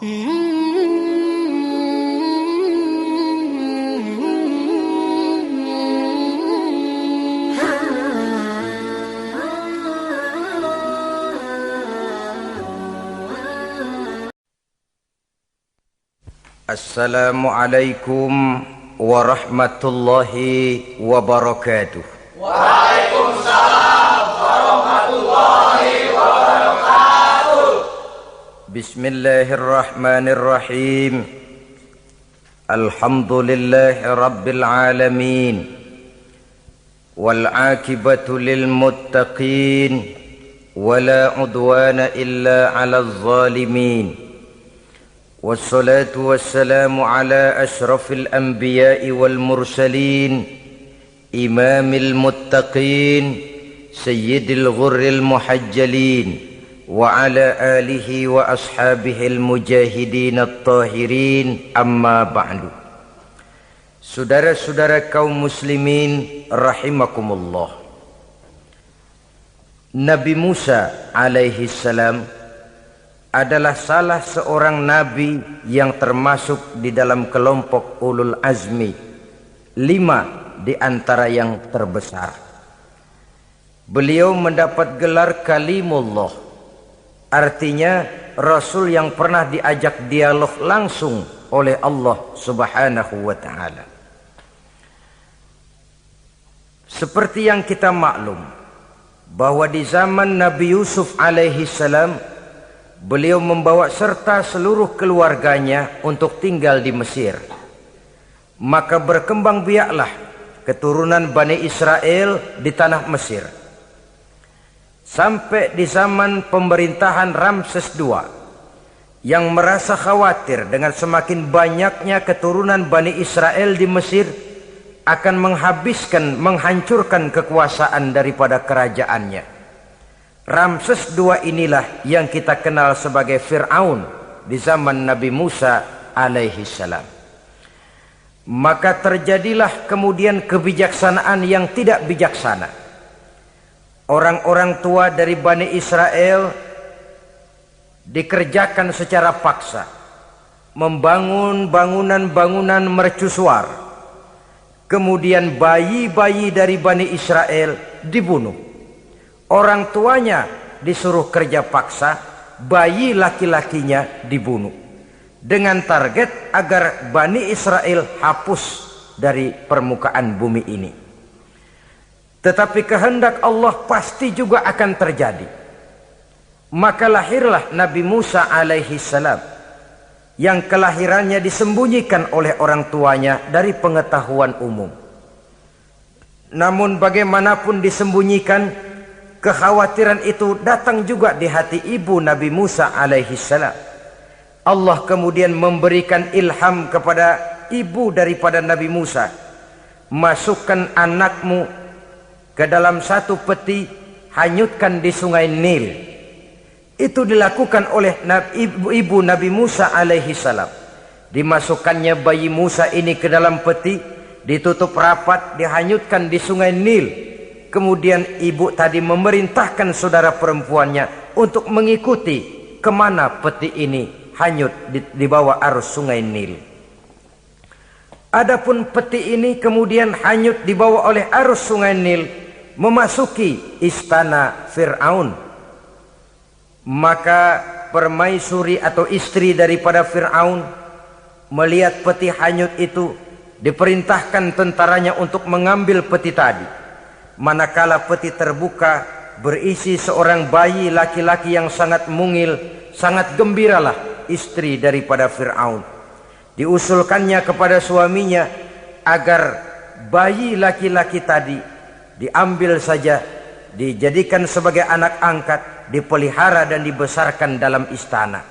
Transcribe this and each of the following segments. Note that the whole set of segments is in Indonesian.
Assalamualaikum warahmatullahi wabarakatuh. Waalaikumsalam warahmatullahi wabarakatuh. Bismillahirrahmanirrahim. Alhamdulillahi rabbil alamin. Wal aqibatu lil muttaqin. Wala udwana illa 'alal zalimin. والصلاة والسلام على أشرف الأنبياء والمرسلين إمام المتقين سيد الغر المحجلين وعلى آله وأصحابه المجاهدين الطاهرين أما بعد. Saudara-saudara kaum muslimin rahimakumullah. Nabi Musa alaihi salam adalah salah seorang nabi yang termasuk di dalam kelompok ulul azmi, 5 di antara yang terbesar. Beliau mendapat gelar kalimullah, artinya rasul yang pernah diajak dialog langsung oleh Allah subhanahu wa ta'ala. Seperti yang kita maklum bahwa di zaman Nabi Yusuf alaihi salam, beliau membawa serta seluruh keluarganya untuk tinggal di Mesir. Maka berkembang biaklah keturunan Bani Israel di tanah Mesir. Sampai di zaman pemerintahan Ramses II yang merasa khawatir dengan semakin banyaknya keturunan Bani Israel di Mesir akan menghancurkan kekuasaan daripada kerajaannya. Ramses II inilah yang kita kenal sebagai Fir'aun di zaman Nabi Musa alaihi salam. Maka terjadilah kemudian kebijaksanaan yang tidak bijaksana. Orang-orang tua dari Bani Israel dikerjakan secara paksa, membangun bangunan-bangunan mercusuar. Kemudian bayi-bayi dari Bani Israel dibunuh. Orang tuanya disuruh kerja paksa, bayi laki-lakinya dibunuh. Dengan target agar Bani Israel hapus dari permukaan bumi ini. Tetapi kehendak Allah pasti juga akan terjadi. Maka lahirlah Nabi Musa alaihi salam, yang kelahirannya disembunyikan oleh orang tuanya dari pengetahuan umum. Namun bagaimanapun disembunyikan, kekhawatiran itu datang juga di hati ibu Nabi Musa alaihi salam. Allah kemudian memberikan ilham kepada ibu daripada Nabi Musa. Masukkan anakmu ke dalam satu peti, hanyutkan di sungai Nil. Itu dilakukan oleh ibu Nabi Musa alaihi salam. Dimasukkannya bayi Musa ini ke dalam peti, ditutup rapat, dihanyutkan di sungai Nil. Kemudian ibu tadi memerintahkan saudara perempuannya untuk mengikuti kemana peti ini hanyut di bawah arus sungai Nil. Adapun peti ini kemudian hanyut dibawa oleh arus sungai Nil memasuki istana Fir'aun. Maka permaisuri atau istri daripada Fir'aun melihat peti hanyut itu, diperintahkan tentaranya untuk mengambil peti tadi. Manakala peti terbuka, berisi seorang bayi laki-laki yang sangat mungil, sangat gembiralah istri daripada Fir'aun. Diusulkannya kepada suaminya agar bayi laki-laki tadi diambil saja, dijadikan sebagai anak angkat, dipelihara dan dibesarkan dalam istana.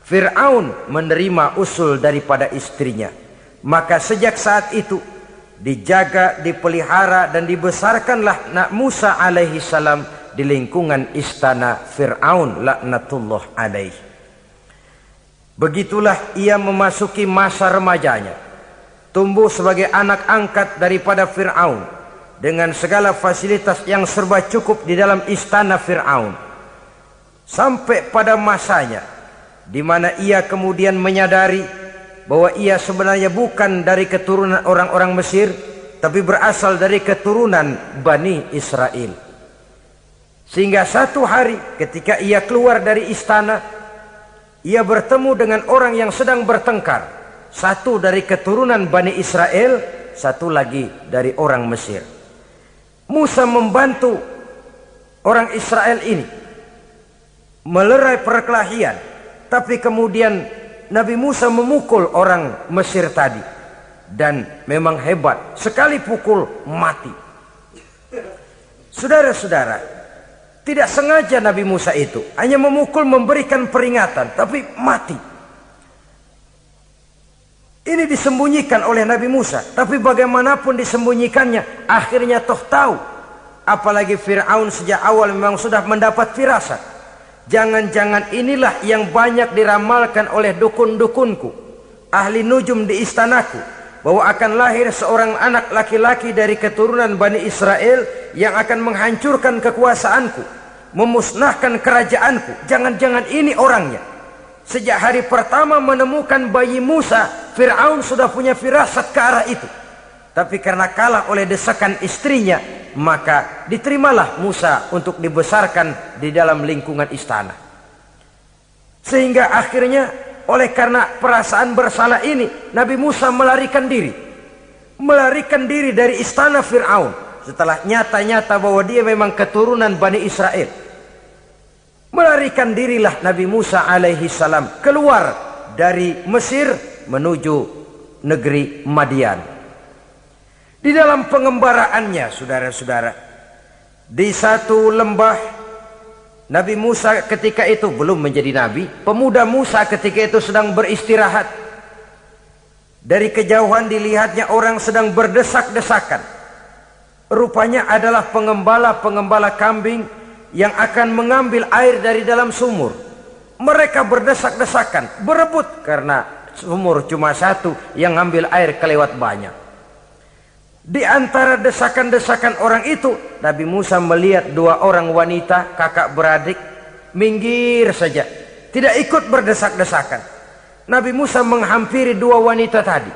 Fir'aun menerima usul daripada istrinya. Maka sejak saat itu dijaga, dipelihara dan dibesarkanlah Nabi Musa alaihi salam di lingkungan istana Fir'aun laknatullah alaihi. Begitulah ia memasuki masa remajanya, tumbuh sebagai anak angkat daripada Fir'aun dengan segala fasilitas yang serba cukup di dalam istana Fir'aun. Sampai pada masanya di mana ia kemudian menyadari bahwa ia sebenarnya bukan dari keturunan orang-orang Mesir, tapi berasal dari keturunan Bani Israel. Sehingga satu hari ketika ia keluar dari istana, ia bertemu dengan orang yang sedang bertengkar. Satu dari keturunan Bani Israel, satu lagi dari orang Mesir. Musa membantu orang Israel ini melerai perkelahian, tapi kemudian Nabi Musa memukul orang Mesir tadi, dan memang hebat, sekali pukul mati. Saudara-saudara, tidak sengaja Nabi Musa itu hanya memukul, memberikan peringatan, tapi mati. Ini disembunyikan oleh Nabi Musa, tapi bagaimanapun disembunyikannya, akhirnya toh tahu. Apalagi Fir'aun sejak awal memang sudah mendapat firasat. Jangan-jangan inilah yang banyak diramalkan oleh dukun-dukunku, ahli nujum di istanaku, bahwa akan lahir seorang anak laki-laki dari keturunan Bani Israel yang akan menghancurkan kekuasaanku, memusnahkan kerajaanku. Jangan-jangan ini orangnya. Sejak hari pertama menemukan bayi Musa, Fir'aun sudah punya firasat ke arah itu. Tapi karena kalah oleh desakan istrinya, maka diterimalah Musa untuk dibesarkan di dalam lingkungan istana. Sehingga akhirnya oleh karena perasaan bersalah ini, Nabi Musa melarikan diri. Melarikan diri dari istana Fir'aun setelah nyata-nyata bahwa dia memang keturunan Bani Israel. Melarikan dirilah Nabi Musa alaihi salam keluar dari Mesir menuju negeri Madian. Di dalam pengembaraannya, saudara-saudara, di satu lembah, Nabi Musa ketika itu belum menjadi nabi. Pemuda Musa ketika itu sedang beristirahat. Dari kejauhan dilihatnya orang sedang berdesak-desakan. Rupanya adalah pengembala-pengembala kambing yang akan mengambil air dari dalam sumur. Mereka berdesak-desakan, berebut karena sumur cuma satu, yang ngambil air kelewat banyak. Di antara desakan-desakan orang itu, Nabi Musa melihat dua orang wanita kakak beradik minggir saja, tidak ikut berdesak-desakan. Nabi Musa menghampiri dua wanita tadi.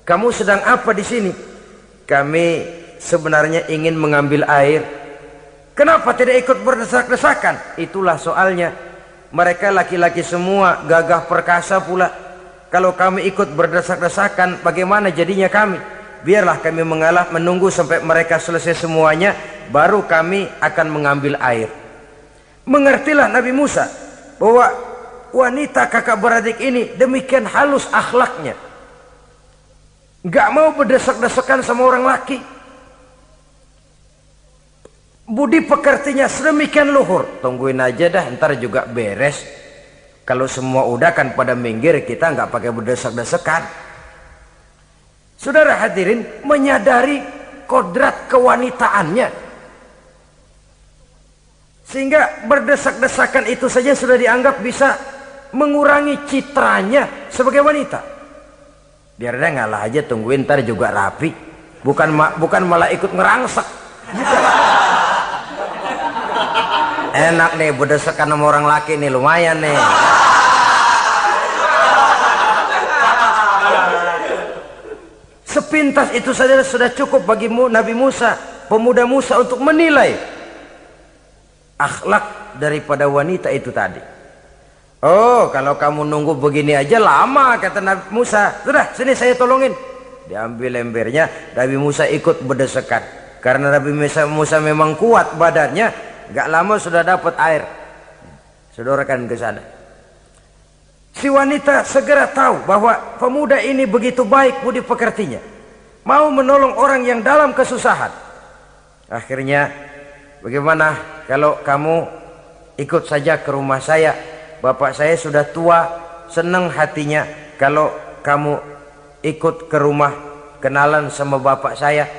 Kamu sedang apa di sini? Kami sebenarnya ingin mengambil air. Kenapa tidak ikut berdesak-desakan? Itulah soalnya. Mereka laki-laki semua, gagah perkasa pula. Kalau kami ikut berdesak-desakan, bagaimana jadinya kami? Biarlah kami mengalah menunggu sampai mereka selesai semuanya, baru kami akan mengambil air. Mengertilah Nabi Musa bahwa wanita kakak beradik ini demikian halus akhlaknya. Gak mau berdesak-desakan sama orang laki. Budi pekertinya sedemikian luhur. Tungguin aja dah, ntar juga beres. Kalau semua udah kan pada minggir, kita nggak pakai berdesak-desakan. Saudara hadirin, menyadari kodrat kewanitaannya, sehingga berdesak-desakan itu saja sudah dianggap bisa mengurangi citranya sebagai wanita. Biar dia ngalah aja, tungguin ntar juga rapi. Bukan malah ikut ngerangsek. Enak nih berdesakan sama orang laki nih, lumayan nih. Sepintas itu saja sudah cukup bagi Nabi Musa, pemuda Musa, untuk menilai akhlak daripada wanita itu tadi. Oh, kalau kamu nunggu begini aja lama, kata Nabi Musa. Sudah, sini saya tolongin. Diambil embernya, Nabi Musa ikut berdesakan. Karena Nabi Musa memang kuat badannya, gak lama sudah dapat air. Sodorkan ke sana. Si wanita segera tahu bahwa pemuda ini begitu baik budi pekertinya, mau menolong orang yang dalam kesusahan. Akhirnya, bagaimana kalau kamu ikut saja ke rumah saya? Bapak saya sudah tua, senang hatinya kalau kamu ikut ke rumah, kenalan sama bapak saya.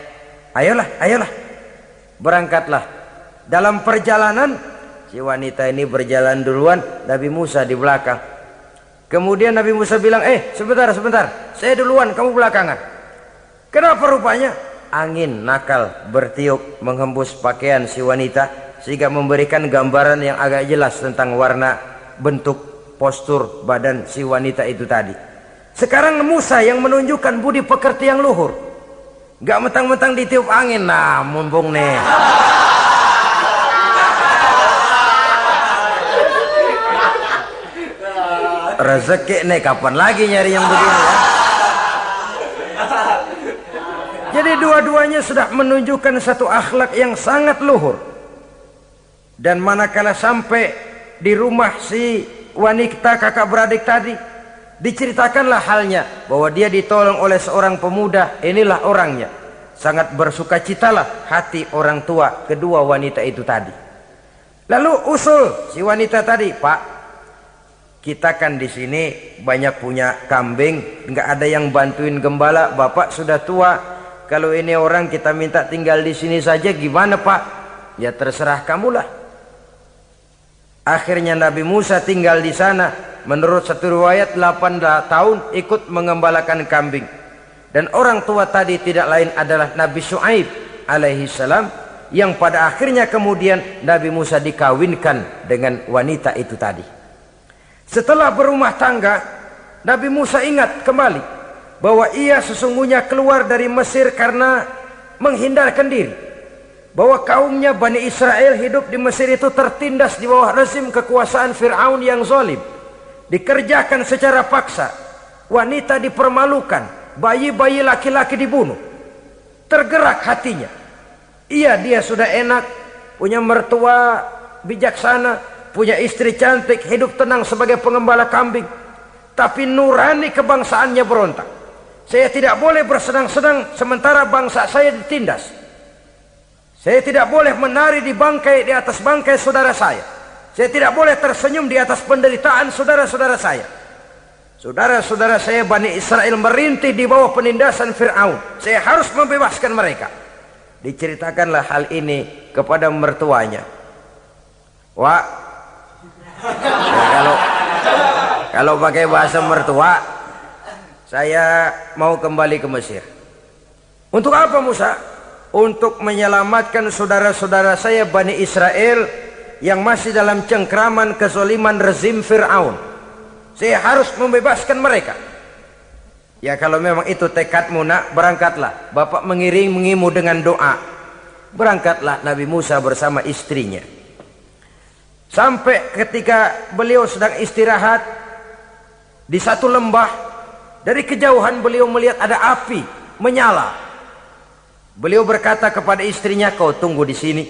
Ayolah, ayolah, berangkatlah. Dalam perjalanan, si wanita ini berjalan duluan, Nabi Musa di belakang. Kemudian Nabi Musa bilang, sebentar, saya duluan, kamu belakangan. Kenapa rupanya? Angin nakal bertiup menghembus pakaian si wanita, sehingga memberikan gambaran yang agak jelas tentang warna bentuk postur badan si wanita itu tadi. Sekarang Musa yang menunjukkan budi pekerti yang luhur. Gak mentang-mentang ditiup angin, nah mumpung nih. Rezeki nih, kapan lagi nyari yang begini ya? Jadi dua-duanya sudah menunjukkan satu akhlak yang sangat luhur. Dan manakala sampai di rumah si wanita kakak beradik tadi, diceritakanlah halnya bahwa dia ditolong oleh seorang pemuda. Inilah orangnya. Sangat bersukacitalah hati orang tua kedua wanita itu tadi. Lalu usul si wanita tadi, Pak, kita kan di sini banyak punya kambing, nggak ada yang bantuin gembala. Bapak sudah tua. Kalau ini orang kita minta tinggal di sini saja, gimana Pak? Ya terserah kamulah. Akhirnya Nabi Musa tinggal di sana. Menurut satu riwayat 8 tahun ikut mengembalakan kambing. Dan orang tua tadi tidak lain adalah Nabi Syuaib alaihi salam, yang pada akhirnya kemudian Nabi Musa dikawinkan dengan wanita itu tadi. Setelah berumah tangga, Nabi Musa ingat kembali bahwa ia sesungguhnya keluar dari Mesir karena menghindarkan diri. Bahwa kaumnya Bani Israel hidup di Mesir itu tertindas di bawah rezim kekuasaan Fir'aun yang zalim. Dikerjakan secara paksa, wanita dipermalukan, bayi-bayi laki-laki dibunuh. Tergerak hatinya. Dia sudah enak, punya mertua bijaksana, punya istri cantik, hidup tenang sebagai pengembala kambing. Tapi nurani kebangsaannya berontak. Saya tidak boleh bersenang-senang sementara bangsa saya ditindas. Saya tidak boleh menari di atas bangkai saudara saya. Saya tidak boleh tersenyum di atas penderitaan saudara-saudara saya. Saudara-saudara saya Bani Israel merintih di bawah penindasan Fir'aun. Saya harus membebaskan mereka. Diceritakanlah hal ini kepada mertuanya. Wah, ya, kalau pakai bahasa mertua, saya mau kembali ke Mesir. Untuk apa Musa? Untuk menyelamatkan saudara-saudara saya Bani Israel yang masih dalam cengkraman kezaliman rezim Fir'aun. Saya harus membebaskan mereka. Ya kalau memang itu tekadmu nak, berangkatlah. Bapak mengiringimu dengan doa. Berangkatlah Nabi Musa bersama istrinya. Sampai ketika beliau sedang istirahat di satu lembah, dari kejauhan beliau melihat ada api menyala. Beliau berkata kepada istrinya, kau tunggu di sini.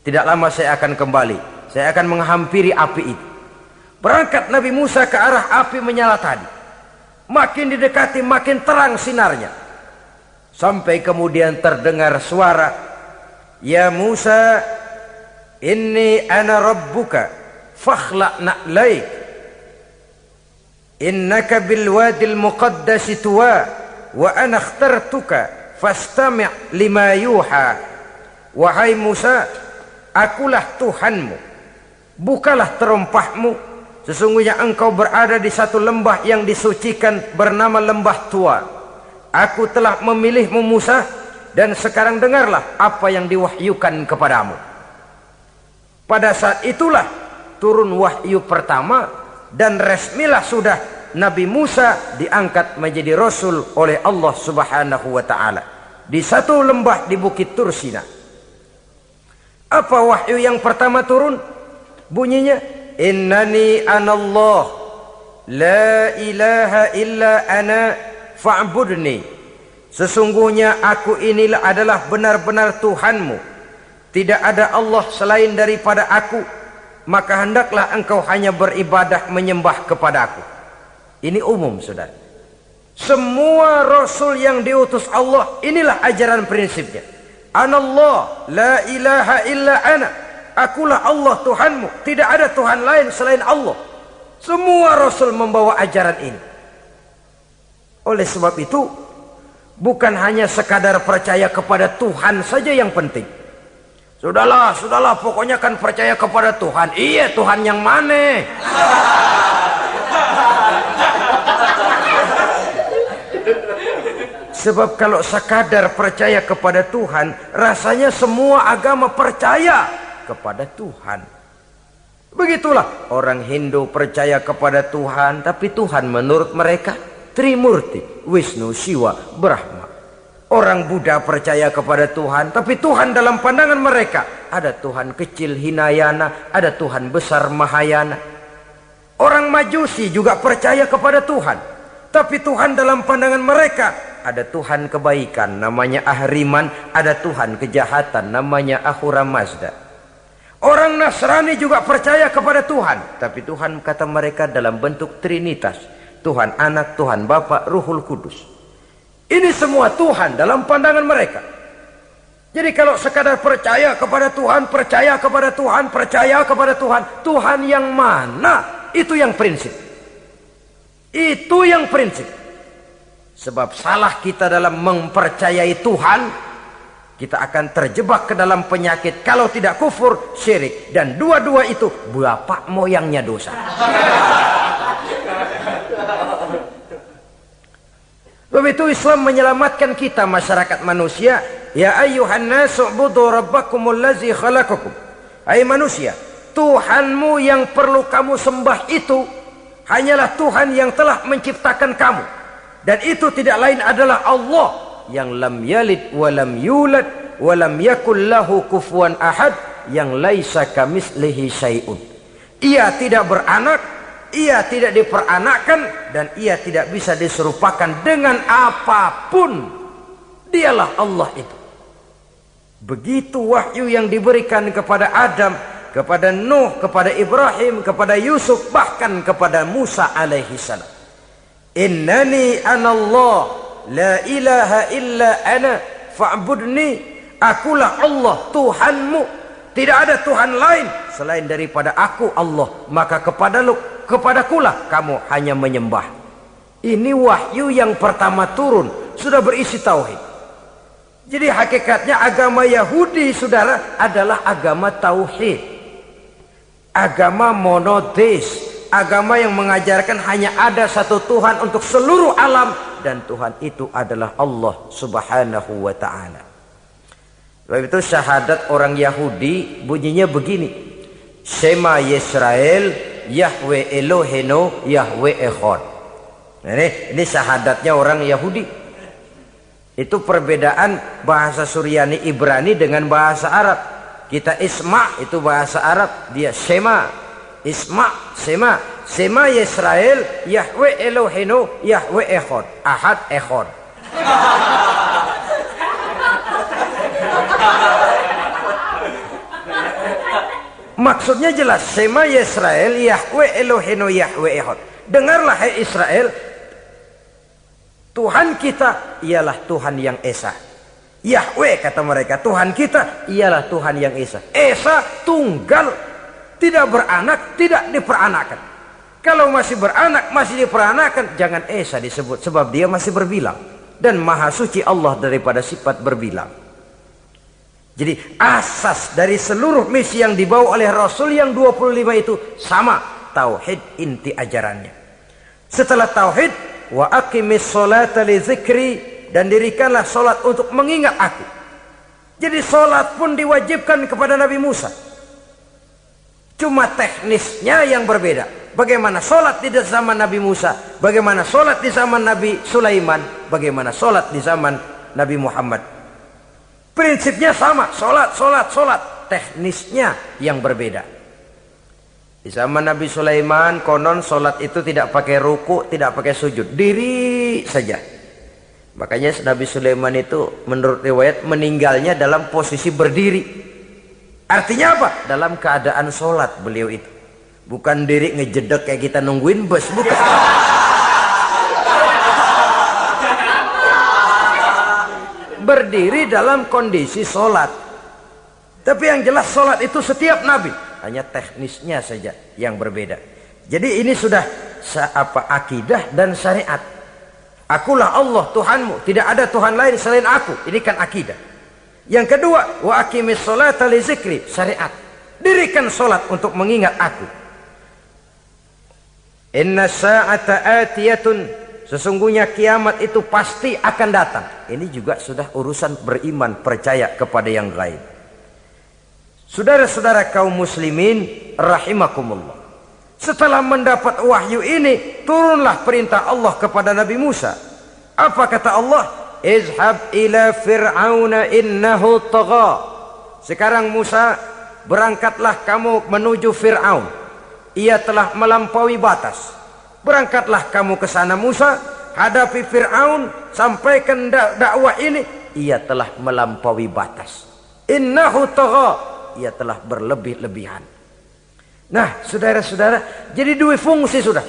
Tidak lama saya akan kembali. Saya akan menghampiri api itu. Berangkat Nabi Musa ke arah api menyala tadi. Makin didekati makin terang sinarnya. Sampai kemudian terdengar suara, ya Musa, inni ana rabbuka fakhla' na'laik. Innaka bil wadil muqaddasi tuwa wa ana akhtartuka fastami' lima yuha. Wahai Musa, akulah Tuhanmu, bukalah terompahmu. Sesungguhnya engkau berada di satu lembah yang disucikan bernama lembah tua. Aku telah memilihmu Musa, dan sekarang dengarlah apa yang diwahyukan kepadamu. Pada saat itulah turun wahyu pertama, dan resmilah sudah Nabi Musa diangkat menjadi Rasul oleh Allah Subhanahu wa ta'ala di satu lembah di Bukit Tursina. Apa wahyu yang pertama turun? Bunyinya, innani anallah la ilaha illa ana fa'budni. Sesungguhnya aku inilah adalah benar-benar Tuhanmu, tidak ada Allah selain daripada aku, maka hendaklah engkau hanya beribadah menyembah kepada aku. Ini umum saudara. Semua Rasul yang diutus Allah, inilah ajaran prinsipnya. Anallah la ilaha illa ana. Akulah Allah Tuhanmu, tidak ada Tuhan lain selain Allah. Semua Rasul membawa ajaran ini. Oleh sebab itu, bukan hanya sekadar percaya kepada Tuhan saja yang penting. Sudahlah, pokoknya kan percaya kepada Tuhan. Iya, Tuhan yang mana? Sebab kalau sekadar percaya kepada Tuhan, rasanya semua agama percaya kepada Tuhan. Begitulah orang Hindu percaya kepada Tuhan, tapi Tuhan menurut mereka Trimurti, Wisnu, Siwa, Brahma. Orang Buddha percaya kepada Tuhan, tapi Tuhan dalam pandangan mereka ada Tuhan kecil Hinayana, ada Tuhan besar Mahayana. Orang Majusi juga percaya kepada Tuhan, tapi Tuhan dalam pandangan mereka ada Tuhan kebaikan namanya Ahriman, ada Tuhan kejahatan namanya Ahura Mazda. Orang Nasrani juga percaya kepada Tuhan, tapi Tuhan kata mereka dalam bentuk Trinitas. Tuhan Anak, Tuhan Bapa, Ruhul Kudus. Ini semua Tuhan dalam pandangan mereka. Jadi kalau sekadar percaya kepada Tuhan, percaya kepada Tuhan, percaya kepada Tuhan, Tuhan yang mana? Itu yang prinsip. Itu yang prinsip. Sebab salah kita dalam mempercayai Tuhan, kita akan terjebak ke dalam penyakit kalau tidak kufur, syirik, dan dua-dua itu bapak moyangnya dosa. Sebab itu Islam menyelamatkan kita masyarakat manusia. Ya ayyuhan nasu ubudu rabbakumul ladzi khalaqakum. Hai manusia, Tuhanmu yang perlu kamu sembah itu hanyalah Tuhan yang telah menciptakan kamu, dan itu tidak lain adalah Allah yang lam yalid walam yulad walam yakul lahu kufuwan ahad, yang laisa kamislihi syai'un. Ia tidak beranak, ia tidak diperanakkan, dan ia tidak bisa diserupakan dengan apapun. Dialah Allah itu. Begitu wahyu yang diberikan kepada Adam, kepada Nuh, kepada Ibrahim, kepada Yusuf, bahkan kepada Musa alaihi salam. Innani anallah la ilaha illa ana fa'budni. Akulah Allah Tuhanmu, tidak ada Tuhan lain selain daripada aku Allah, maka kepadakulah kamu hanya menyembah. Ini wahyu yang pertama turun, sudah berisi tauhid. Jadi hakikatnya agama Yahudi, saudara, adalah agama tauhid, agama monoteis, agama yang mengajarkan hanya ada satu Tuhan untuk seluruh alam, dan Tuhan itu adalah Allah subhanahu wa ta'ala. Sebab itu syahadat orang Yahudi bunyinya begini: Shema Yisrael Yahweh Elohenu Yahweh Echad. Ini syahadatnya orang Yahudi. Itu perbedaan bahasa Suryani Ibrani dengan bahasa Arab. Kita Isma itu bahasa Arab, dia Shema. Isma, Shema. Shema Yisrael Yahweh Elohenu Yahweh Echad. Ahad Echad. Maksudnya jelas, Shema Yisrael Yahweh Elohenu Yahweh Echad. Dengarlah hai Israel, Tuhan kita ialah Tuhan yang Esa. Yahweh kata mereka, Tuhan kita ialah Tuhan yang Esa. Esa tunggal, tidak beranak, tidak diperanakkan. Kalau masih beranak, masih diperanakkan, jangan Esa disebut, sebab dia masih berbilang, dan maha suci Allah daripada sifat berbilang. Jadi asas dari seluruh misi yang dibawa oleh Rasul yang 25 itu sama, tauhid inti ajarannya. Setelah tauhid, wa aqimis sholata li dzikri, dan dirikanlah solat untuk mengingat aku. Jadi solat pun diwajibkan kepada Nabi Musa. Cuma teknisnya yang berbeda. Bagaimana solat di zaman Nabi Musa, bagaimana solat di zaman Nabi Sulaiman, bagaimana solat di zaman Nabi Muhammad. Prinsipnya sama, solat. Teknisnya yang berbeda. Di zaman Nabi Sulaiman, konon solat itu tidak pakai ruku, tidak pakai sujud, diri saja. Makanya Nabi Sulaiman itu menurut riwayat meninggalnya dalam posisi berdiri. Artinya apa? Dalam keadaan solat beliau itu. Bukan diri ngejedek kayak kita nungguin bus, bukan. Berdiri dalam kondisi solat. Tapi yang jelas solat itu setiap Nabi, hanya teknisnya saja yang berbeda. Jadi ini sudah akidah dan syariat. Akulah Allah Tuhanmu, tidak ada Tuhan lain selain aku. Ini kan akidah. Yang kedua, wa aqimis sholata li dzikri, syariat. Dirikan solat untuk mengingat aku. Inna sa'ata atiyatun, sesungguhnya kiamat itu pasti akan datang. Ini juga sudah urusan beriman, percaya kepada yang gaib. Saudara-saudara kaum muslimin rahimakumullah. Setelah mendapat wahyu ini, turunlah perintah Allah kepada Nabi Musa. Apa kata Allah? Izhab ila fir'auna innahu tagha. Sekarang Musa, berangkatlah kamu menuju Fir'aun. Ia telah melampaui batas. Berangkatlah kamu ke sana Musa, hadapi Fir'aun, sampaikan dakwah ini. Ia telah melampaui batas. Innahu tagha. Ia telah berlebih-lebihan. Nah, saudara-saudara, jadi dua fungsi sudah.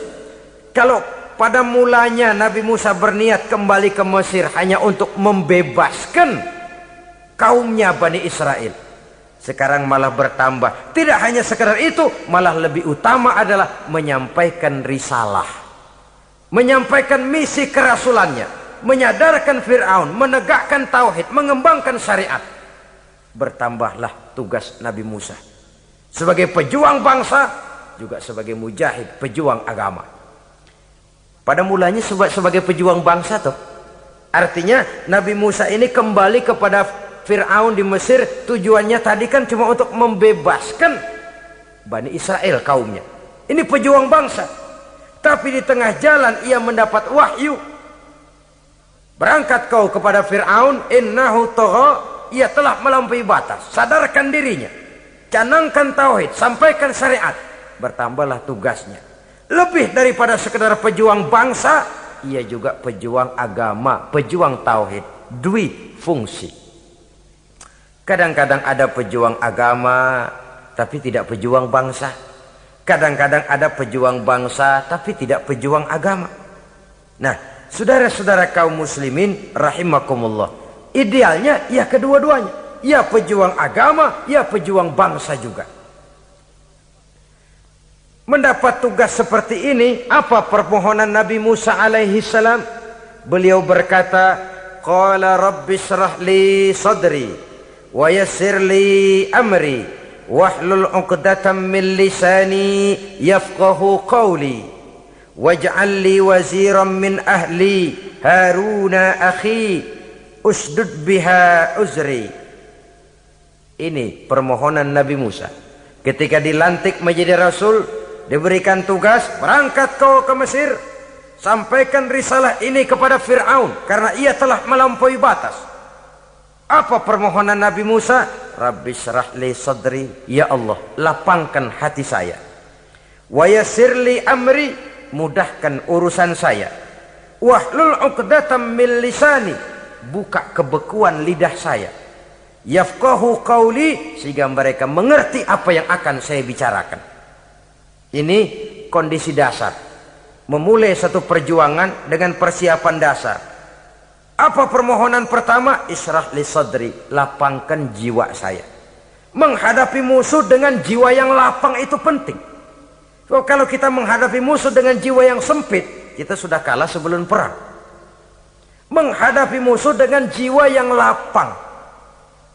Kalau pada mulanya Nabi Musa berniat kembali ke Mesir hanya untuk membebaskan kaumnya Bani Israel, sekarang malah bertambah. Tidak hanya sekedar itu, malah lebih utama adalah menyampaikan risalah, menyampaikan misi kerasulannya, menyadarkan Fir'aun, menegakkan tauhid, mengembangkan syariat. Bertambahlah tugas Nabi Musa sebagai pejuang bangsa, juga sebagai mujahid, pejuang agama. Pada mulanya sebagai pejuang bangsa tuh. Artinya Nabi Musa ini kembali kepada Fir'aun di Mesir, tujuannya tadi kan cuma untuk membebaskan Bani Israel kaumnya. Ini pejuang bangsa. Tapi di tengah jalan ia mendapat wahyu. Berangkat kau kepada Fir'aun, innahu tagha, ia telah melampaui batas. Sadarkan dirinya. Canangkan tauhid, sampaikan syariat. Bertambahlah tugasnya. Lebih daripada sekedar pejuang bangsa, ia juga pejuang agama, pejuang tauhid. Dwi fungsi. Kadang-kadang ada pejuang agama tapi tidak pejuang bangsa. Kadang-kadang ada pejuang bangsa tapi tidak pejuang agama. Nah, saudara-saudara kaum muslimin rahimakumullah, idealnya ya kedua-duanya. Ya pejuang agama, ya pejuang bangsa juga. Mendapat tugas seperti ini, apa permohonan Nabi Musa alaihi salam? Beliau berkata, qala rabbi shrah li sadri wa yassir li amri wahlul 'uqdatam min lisani yafqahu qawli waj'al li waziran min ahli Haruna akhi usdud biha uzri. Ini permohonan Nabi Musa. Ketika dilantik menjadi Rasul, diberikan tugas, berangkat kau ke Mesir, sampaikan risalah ini kepada Fir'aun, karena ia telah melampaui batas. Apa permohonan Nabi Musa? Rabbi syrah li sadri, ya Allah, lapangkan hati saya. Wa yassir li amri, mudahkan urusan saya. Wahlul 'uqdatam min lisani, buka kebekuan lidah saya. Yafqahu qawli, sehingga mereka mengerti apa yang akan saya bicarakan. Ini kondisi dasar. Memulai satu perjuangan dengan persiapan dasar. Apa permohonan pertama? Isyrah li sadri, lapangkan jiwa saya. Menghadapi musuh dengan jiwa yang lapang itu penting. So, kalau kita menghadapi musuh dengan jiwa yang sempit, kita sudah kalah sebelum perang. Menghadapi musuh dengan jiwa yang lapang,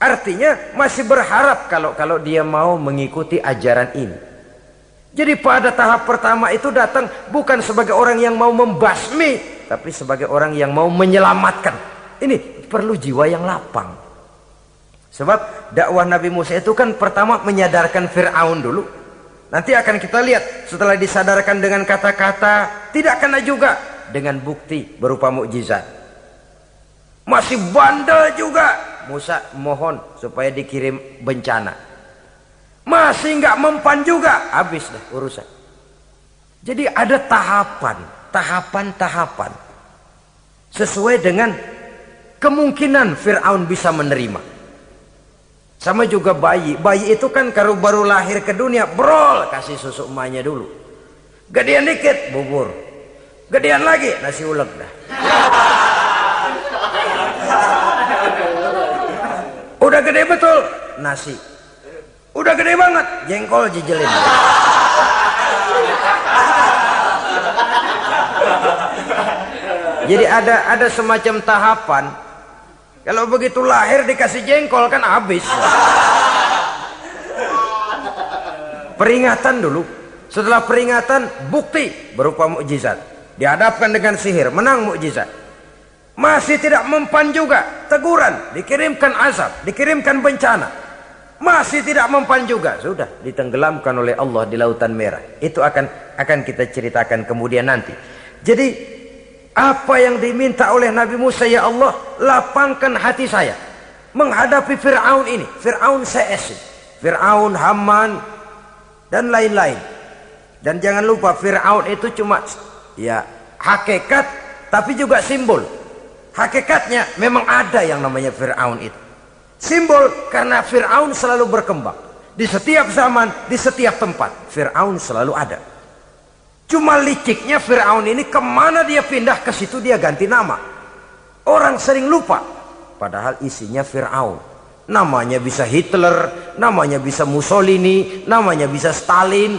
artinya masih berharap kalau dia mau mengikuti ajaran ini. Jadi pada tahap pertama itu datang bukan sebagai orang yang mau membasmi, tapi sebagai orang yang mau menyelamatkan. Ini perlu jiwa yang lapang. Sebab dakwah Nabi Musa itu kan pertama menyadarkan Fir'aun dulu. Nanti akan kita lihat setelah disadarkan dengan kata-kata, tidak kena juga dengan bukti berupa mukjizat. Masih bandel juga. Musa mohon supaya dikirim bencana. Masih nggak mempan juga, habis dah urusan. Jadi ada tahapan sesuai dengan kemungkinan Fir'aun bisa menerima. Sama juga bayi itu kan kalau baru lahir ke dunia, brol, kasih susu emaknya dulu. Gedean dikit, bubur. Gedean lagi, nasi ulek dah. Udah gede betul, nasi. Udah gede banget, jengkol jejelin. Jadi ada semacam tahapan. Kalau begitu lahir dikasih jengkol kan habis. Peringatan dulu. Setelah peringatan, bukti berupa mukjizat. Dihadapkan dengan sihir, menang mukjizat. Masih tidak mempan juga, teguran, dikirimkan azab, dikirimkan bencana. masih tidak mempan juga, sudah ditenggelamkan oleh Allah di Lautan Merah. Itu akan kita ceritakan kemudian nanti. Jadi apa yang diminta oleh Nabi Musa, ya Allah, lapangkan hati saya menghadapi Fir'aun ini, Fir'aun CS, Fir'aun, Haman dan lain-lain. Dan jangan lupa Fir'aun itu cuma ya hakikat tapi juga simbol. Hakikatnya memang ada yang namanya Fir'aun itu. Simbol karena Fir'aun selalu berkembang. Di setiap zaman, di setiap tempat Fir'aun selalu ada. Cuma liciknya Fir'aun ini kemana dia pindah, ke situ dia ganti nama. Orang sering lupa, padahal isinya Fir'aun. Namanya bisa Hitler, namanya bisa Mussolini, namanya bisa Stalin,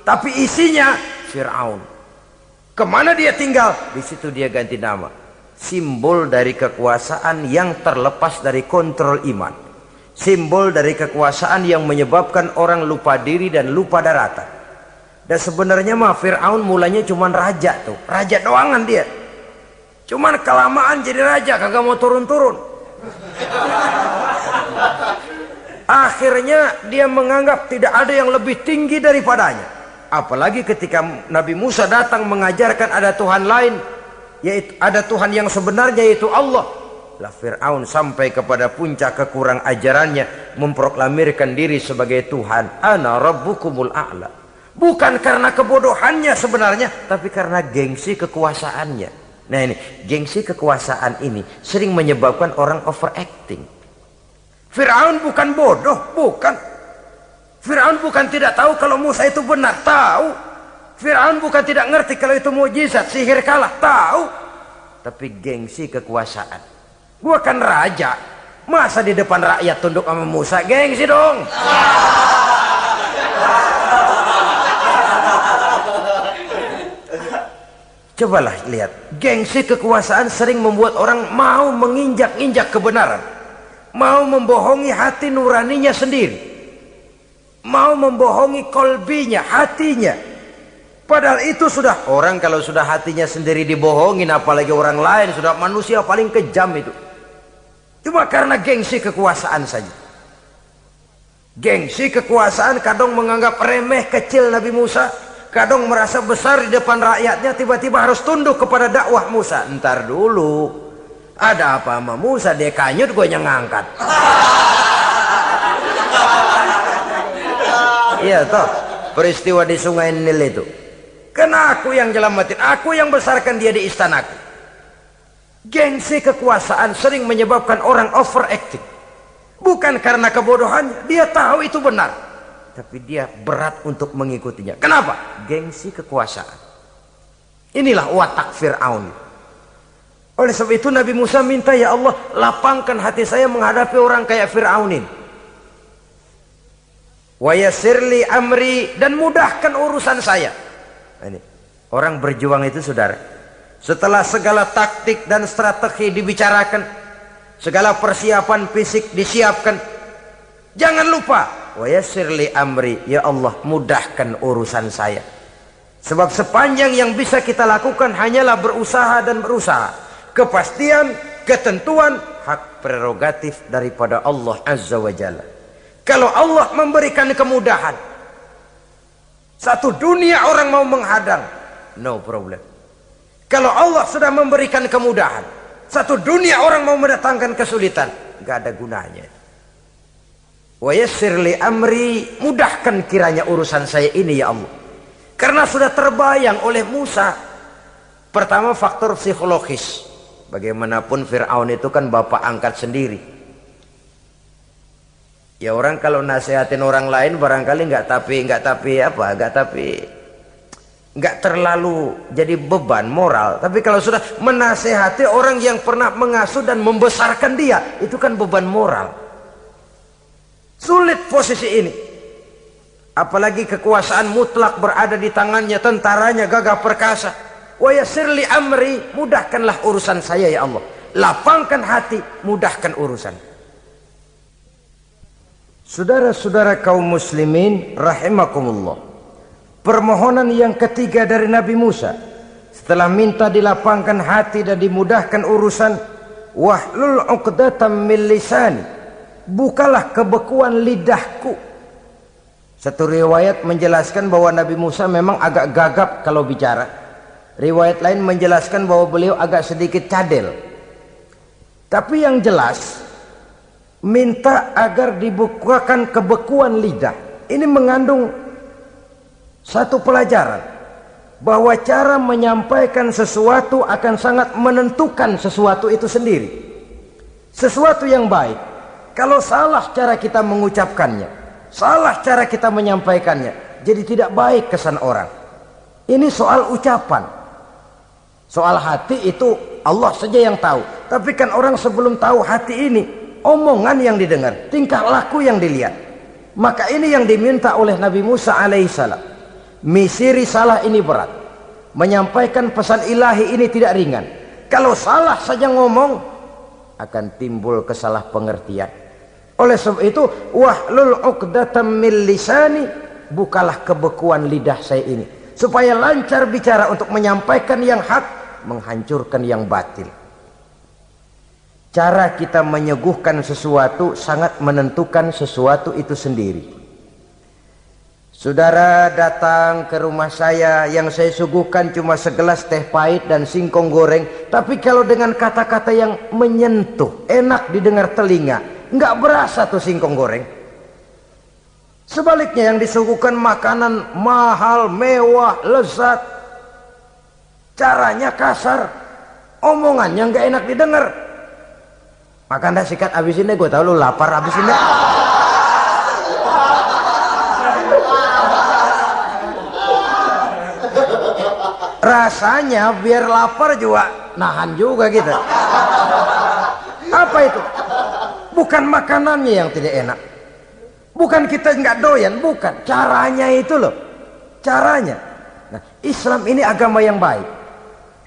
tapi isinya Fir'aun. Kemana dia tinggal, di situ dia ganti nama. Simbol dari kekuasaan yang terlepas dari kontrol iman. Simbol dari kekuasaan yang menyebabkan orang lupa diri dan lupa daratan. Dan sebenarnya mah Fir'aun mulanya cuman raja tuh, raja doangan dia. Cuman kelamaan jadi raja, kagak mau turun-turun. Akhirnya dia menganggap tidak ada yang lebih tinggi daripadanya. Apalagi ketika Nabi Musa datang mengajarkan ada Tuhan lain, yaitu ada Tuhan yang sebenarnya, yaitu Allah. Lah Fir'aun sampai kepada puncak kekurang ajarannya, memproklamirkan diri sebagai Tuhan. Ana rabbukumul a'la. Bukan karena kebodohannya sebenarnya, tapi karena gengsi kekuasaannya. Nah ini, gengsi kekuasaan ini sering menyebabkan orang overacting. Fir'aun bukan bodoh, bukan. Fir'aun bukan tidak tahu kalau Musa itu benar, tahu. Fir'aun bukan tidak ngerti kalau itu mukjizat, sihir kalah, tahu. Tapi gengsi kekuasaan. Gua kan raja, masa di depan rakyat tunduk sama Musa? Gengsi dong. Cobalah lihat, gengsi kekuasaan sering membuat orang mau menginjak-injak kebenaran, mau membohongi hati nuraninya sendiri, mau membohongi kolbinya, hatinya. Padahal itu sudah, orang kalau sudah hatinya sendiri dibohongin, apalagi orang lain, sudah manusia paling kejam itu. Cuma karena gengsi kekuasaan saja. Gengsi kekuasaan kadang menganggap remeh kecil Nabi Musa, kadang merasa besar di depan rakyatnya, tiba-tiba harus tunduk kepada dakwah Musa. Ntar dulu, ada apa sama Musa? Dia kanyut, gue yang ngangkat. Iya toh, peristiwa di Sungai Nil itu. Karena aku yang nyelamatin, aku yang besarkan dia di istanaku. Gengsi kekuasaan sering menyebabkan orang overacting. Bukan karena kebodohannya, dia tahu itu benar, tapi dia berat untuk mengikutinya. Kenapa? Gengsi kekuasaan. Inilah watak Fir'aun. Oleh sebab itu Nabi Musa minta, ya Allah, lapangkan hati saya menghadapi orang kayak Fir'aun ini. Wa yassirli amri, dan mudahkan urusan saya. Ini orang berjuang itu, saudara, setelah segala taktik dan strategi dibicarakan, segala persiapan fisik disiapkan, jangan lupa wa yassirli amri, ya Allah, mudahkan urusan saya. Sebab sepanjang yang bisa kita lakukan hanyalah berusaha dan berusaha. Kepastian, ketentuan, hak prerogatif daripada Allah Azza wa Jalla. Kalau Allah memberikan kemudahan, satu dunia orang mau menghadang, no problem. Kalau Allah sudah memberikan kemudahan, satu dunia orang mau mendatangkan kesulitan, gak ada gunanya. Wa yassirli amri, mudahkan kiranya urusan saya ini, ya Allah. Karena sudah terbayang oleh Musa. Pertama, faktor psikologis. Bagaimanapun Fir'aun itu kan bapak angkat sendiri. Ya orang kalau nasihatin orang lain barangkali nggak terlalu jadi beban moral. Tapi kalau sudah menasehati orang yang pernah mengasuh dan membesarkan dia, itu kan beban moral. Sulit posisi ini. Apalagi kekuasaan mutlak berada di tangannya, tentaranya gagah perkasa. Wa yassirli amri, mudahkanlah urusan saya, ya Allah. Lapangkan hati, mudahkan urusan. Saudara-saudara kaum muslimin rahimakumullah. Permohonan yang ketiga dari Nabi Musa setelah minta dilapangkan hati dan dimudahkan urusan, wahlul 'uqdatam min lisani, bukalah kebekuan lidahku. Satu riwayat menjelaskan bahwa Nabi Musa memang agak gagap kalau bicara. Riwayat lain menjelaskan bahwa beliau agak sedikit cadel. Tapi yang jelas, minta agar dibukakan kebekuan lidah. Ini mengandung satu pelajaran, bahwa cara menyampaikan sesuatu akan sangat menentukan sesuatu itu sendiri. Sesuatu yang baik, kalau salah cara kita mengucapkannya, salah cara kita menyampaikannya, jadi tidak baik kesan orang. Ini soal ucapan. Soal hati itu Allah saja yang tahu. Tapi kan orang sebelum tahu hati ini, omongan yang didengar, tingkah laku yang dilihat. Maka ini yang diminta oleh Nabi Musa alaihissalam. Misi risalah ini berat. Menyampaikan pesan ilahi ini tidak ringan. Kalau salah saja ngomong, akan timbul kesalah pengertian. Oleh sebab itu, wahlul 'uqdatam min lisani, bukalah kebekuan lidah saya ini, supaya lancar bicara untuk menyampaikan yang hak, menghancurkan yang batil. Cara kita menyuguhkan sesuatu sangat menentukan sesuatu itu sendiri. Saudara datang ke rumah saya, yang saya suguhkan cuma segelas teh pahit dan singkong goreng, tapi kalau dengan kata-kata yang menyentuh, enak didengar telinga, nggak berasa tuh singkong goreng. Sebaliknya yang disuguhkan makanan mahal, mewah, lezat, caranya kasar, omongannya nggak enak didengar. Makan dah sikat abisin deh, gue tahu lu lapar, abisin deh. Rasanya biar lapar juga nahan juga kita. Apa itu? Bukan makanannya yang tidak enak, bukan kita nggak doyan, bukan caranya itu loh, caranya. Nah, Islam ini agama yang baik.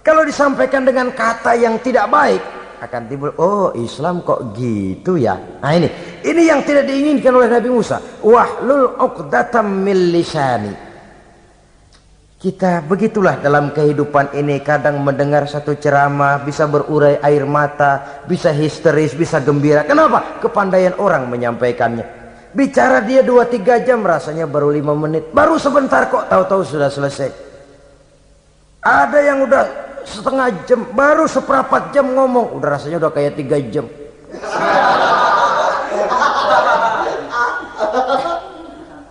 Kalau disampaikan dengan kata yang tidak baik, akan timbul, oh Islam kok gitu ya. Nah ini yang tidak diinginkan oleh Nabi Musa. Wahlul 'uqdatam min lisani. Kita begitulah dalam kehidupan ini, kadang mendengar satu ceramah bisa berurai air mata, bisa histeris, bisa gembira. Kenapa? Kepandaian orang menyampaikannya. Bicara dia 2-3 jam, rasanya baru 5 menit, baru sebentar kok tahu-tahu sudah selesai. Ada yang udah setengah jam, baru seperempat jam ngomong, udah rasanya udah kayak 3 jam.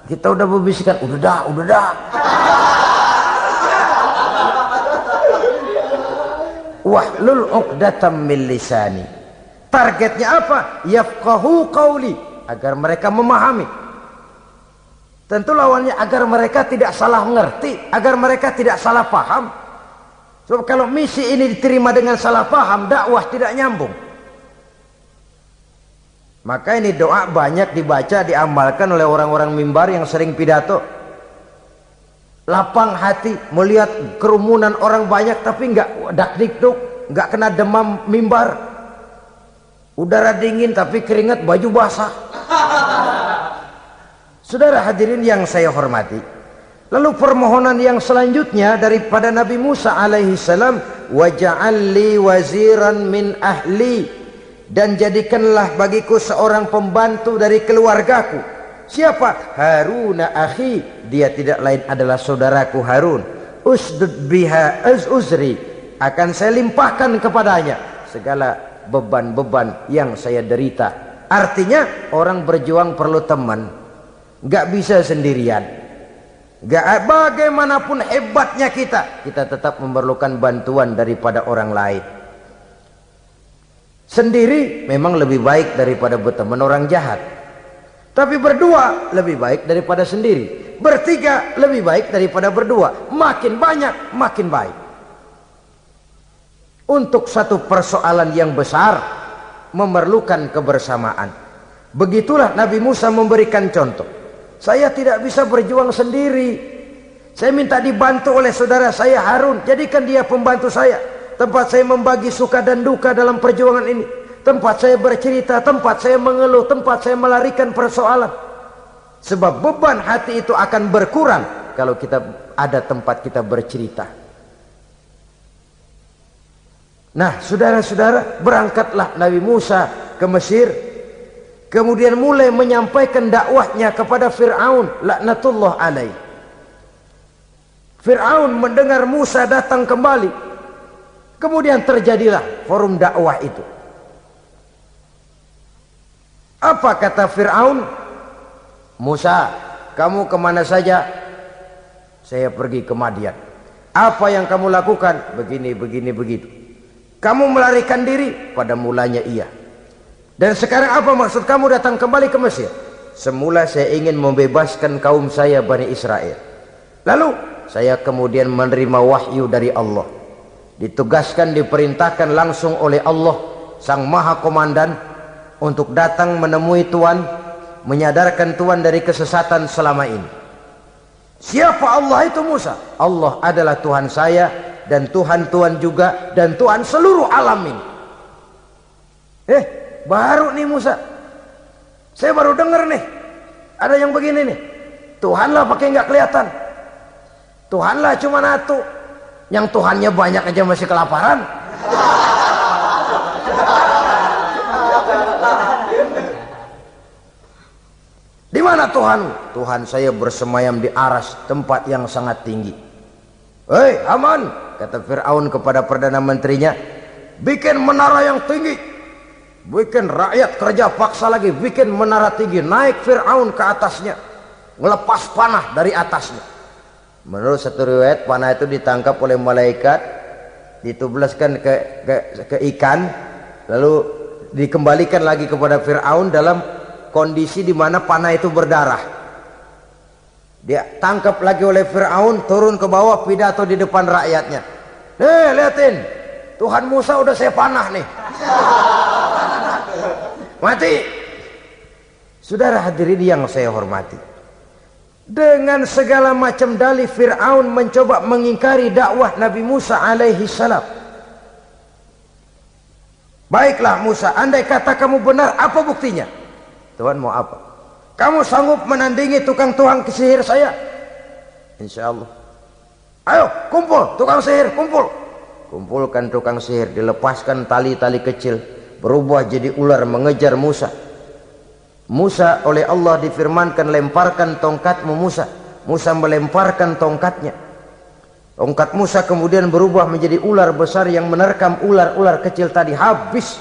Kita udah berbisikkan, udah dah. Wahlul 'uqdatam min lisani. Targetnya apa? Yafqahu qauli, agar mereka memahami. Tentu lawannya agar mereka tidak salah mengerti, agar mereka tidak salah paham. Sebab kalau misi ini diterima dengan salah paham, dakwah tidak nyambung. Maka ini doa banyak dibaca, diamalkan oleh orang-orang mimbar yang sering pidato. Lapang hati melihat kerumunan orang banyak, tapi nggak dak-dikduk, nggak kena demam mimbar. Udara dingin tapi keringat, baju basah. Saudara hadirin yang saya hormati, lalu permohonan yang selanjutnya daripada Nabi Musa alaihi salam, waj'al li waziran min ahli, dan jadikanlah bagiku seorang pembantu dari keluargaku. Siapa? Haruna akhi, dia tidak lain adalah saudaraku Harun. Usdud biha uzri, akan saya limpahkan kepadanya segala beban-beban yang saya derita. Artinya orang berjuang perlu teman, nggak bisa sendirian. Nggak, bagaimanapun hebatnya kita tetap memerlukan bantuan daripada orang lain. Sendiri memang lebih baik daripada berteman orang jahat, tapi berdua lebih baik daripada sendiri. Bertiga lebih baik daripada berdua. Makin banyak makin baik. Untuk satu persoalan yang besar memerlukan kebersamaan. Begitulah Nabi Musa memberikan contoh. Saya tidak bisa berjuang sendiri, saya minta dibantu oleh saudara saya Harun. Jadikan dia pembantu saya, tempat saya membagi suka dan duka dalam perjuangan ini, tempat saya bercerita, tempat saya mengeluh, tempat saya melarikan persoalan. Sebab beban hati itu akan berkurang kalau kita ada tempat kita bercerita. Nah, saudara-saudara, berangkatlah Nabi Musa ke Mesir. Kemudian mulai menyampaikan dakwahnya kepada Fir'aun laknatullah alaih. Fir'aun mendengar Musa datang kembali. Kemudian terjadilah forum dakwah itu. Apa kata Fir'aun? Musa, kamu kemana saja? Saya pergi ke Madian. Apa yang kamu lakukan? Begini, begini, begitu. Kamu melarikan diri? Pada mulanya iya. Dan sekarang apa maksud kamu datang kembali ke Mesir? Semula saya ingin membebaskan kaum saya Bani Israel. Lalu saya kemudian menerima wahyu dari Allah. Ditugaskan, diperintahkan langsung oleh Allah Sang Maha Komandan untuk datang menemui Tuhan, menyadarkan Tuhan dari kesesatan selama ini. Siapa Allah itu Musa? Allah adalah Tuhan saya dan Tuhan-Tuhan juga dan Tuhan seluruh alam ini. Baru nih Musa, saya baru dengar nih ada yang begini nih. Tuhanlah pakai nggak kelihatan, Tuhanlah cuma satu, yang Tuhannya banyak aja masih kelaparan. Di mana Tuhanmu? Tuhan saya bersemayam di aras, tempat yang sangat tinggi. Hei Haman, kata Fir'aun kepada Perdana Menterinya, bikin menara yang tinggi, bikin rakyat kerja paksa lagi, bikin menara tinggi, naik Fir'aun ke atasnya, ngelepas panah dari atasnya. Menurut satu riwayat, panah itu ditangkap oleh malaikat, ditublaskan ke ikan, lalu dikembalikan lagi kepada Fir'aun dalam kondisi di mana panah itu berdarah. Dia tangkap lagi oleh Fir'aun, turun ke bawah, pidato di depan rakyatnya. Lihatin, Tuhan Musa udah saya panah nih. Mati. Saudara hadirin yang saya hormati, dengan segala macam dalih Fir'aun mencoba mengingkari dakwah Nabi Musa alaihi salam. Baiklah Musa, andai kata kamu benar, apa buktinya? Tuhan mau apa? Kamu sanggup menandingi tukang sihir saya? Insya Allah. Ayo kumpul tukang sihir, kumpul. Kumpulkan tukang sihir, dilepaskan tali-tali kecil, berubah jadi ular mengejar Musa. Musa oleh Allah difirmankan, lemparkan tongkatmu Musa. Musa melemparkan tongkatnya. Tongkat Musa kemudian berubah menjadi ular besar yang menerkam ular-ular kecil tadi. Habis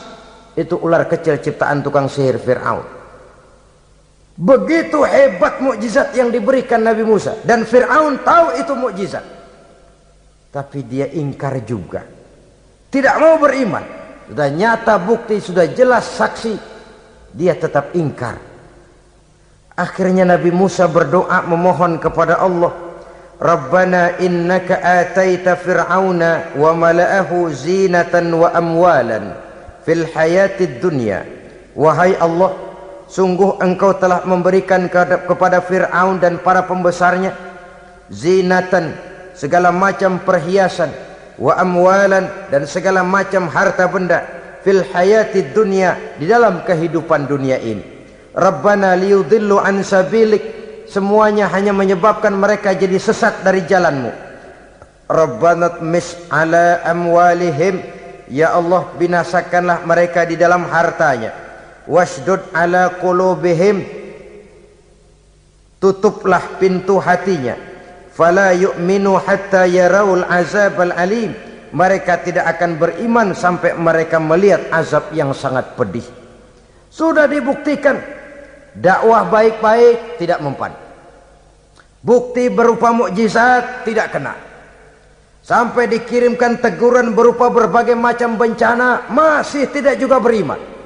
itu ular kecil ciptaan tukang sihir Fir'aun. Begitu hebat mukjizat yang diberikan Nabi Musa, dan Fir'aun tahu itu mukjizat, tapi dia ingkar juga, tidak mau beriman. Sudah nyata bukti, sudah jelas saksi, dia tetap ingkar. Akhirnya Nabi Musa berdoa memohon kepada Allah, Rabbana innaka ataita fir'auna wa mala'ahu zinatan wa amwalan fil hayatid dunya. Wahai Allah, sungguh engkau telah memberikan kepada Fir'aun dan para pembesarnya zinatan, segala macam perhiasan, wa amwalan, dan segala macam harta benda, fil hayatid dunya, di dalam kehidupan dunia ini. Rabbana liyudillu an sabilik, semuanya hanya menyebabkan mereka jadi sesat dari jalanmu. Rabbana tmis ala amwalihim, ya Allah binasakanlah mereka di dalam hartanya. Wasdud ala qulubihim, tutuplah pintu hatinya. Fala yu'minu hatta yaraul azabal alim, mereka tidak akan beriman sampai mereka melihat azab yang sangat pedih. Sudah dibuktikan dakwah baik-baik tidak mempan, bukti berupa mukjizat tidak kena, sampai dikirimkan teguran berupa berbagai macam bencana masih tidak juga beriman.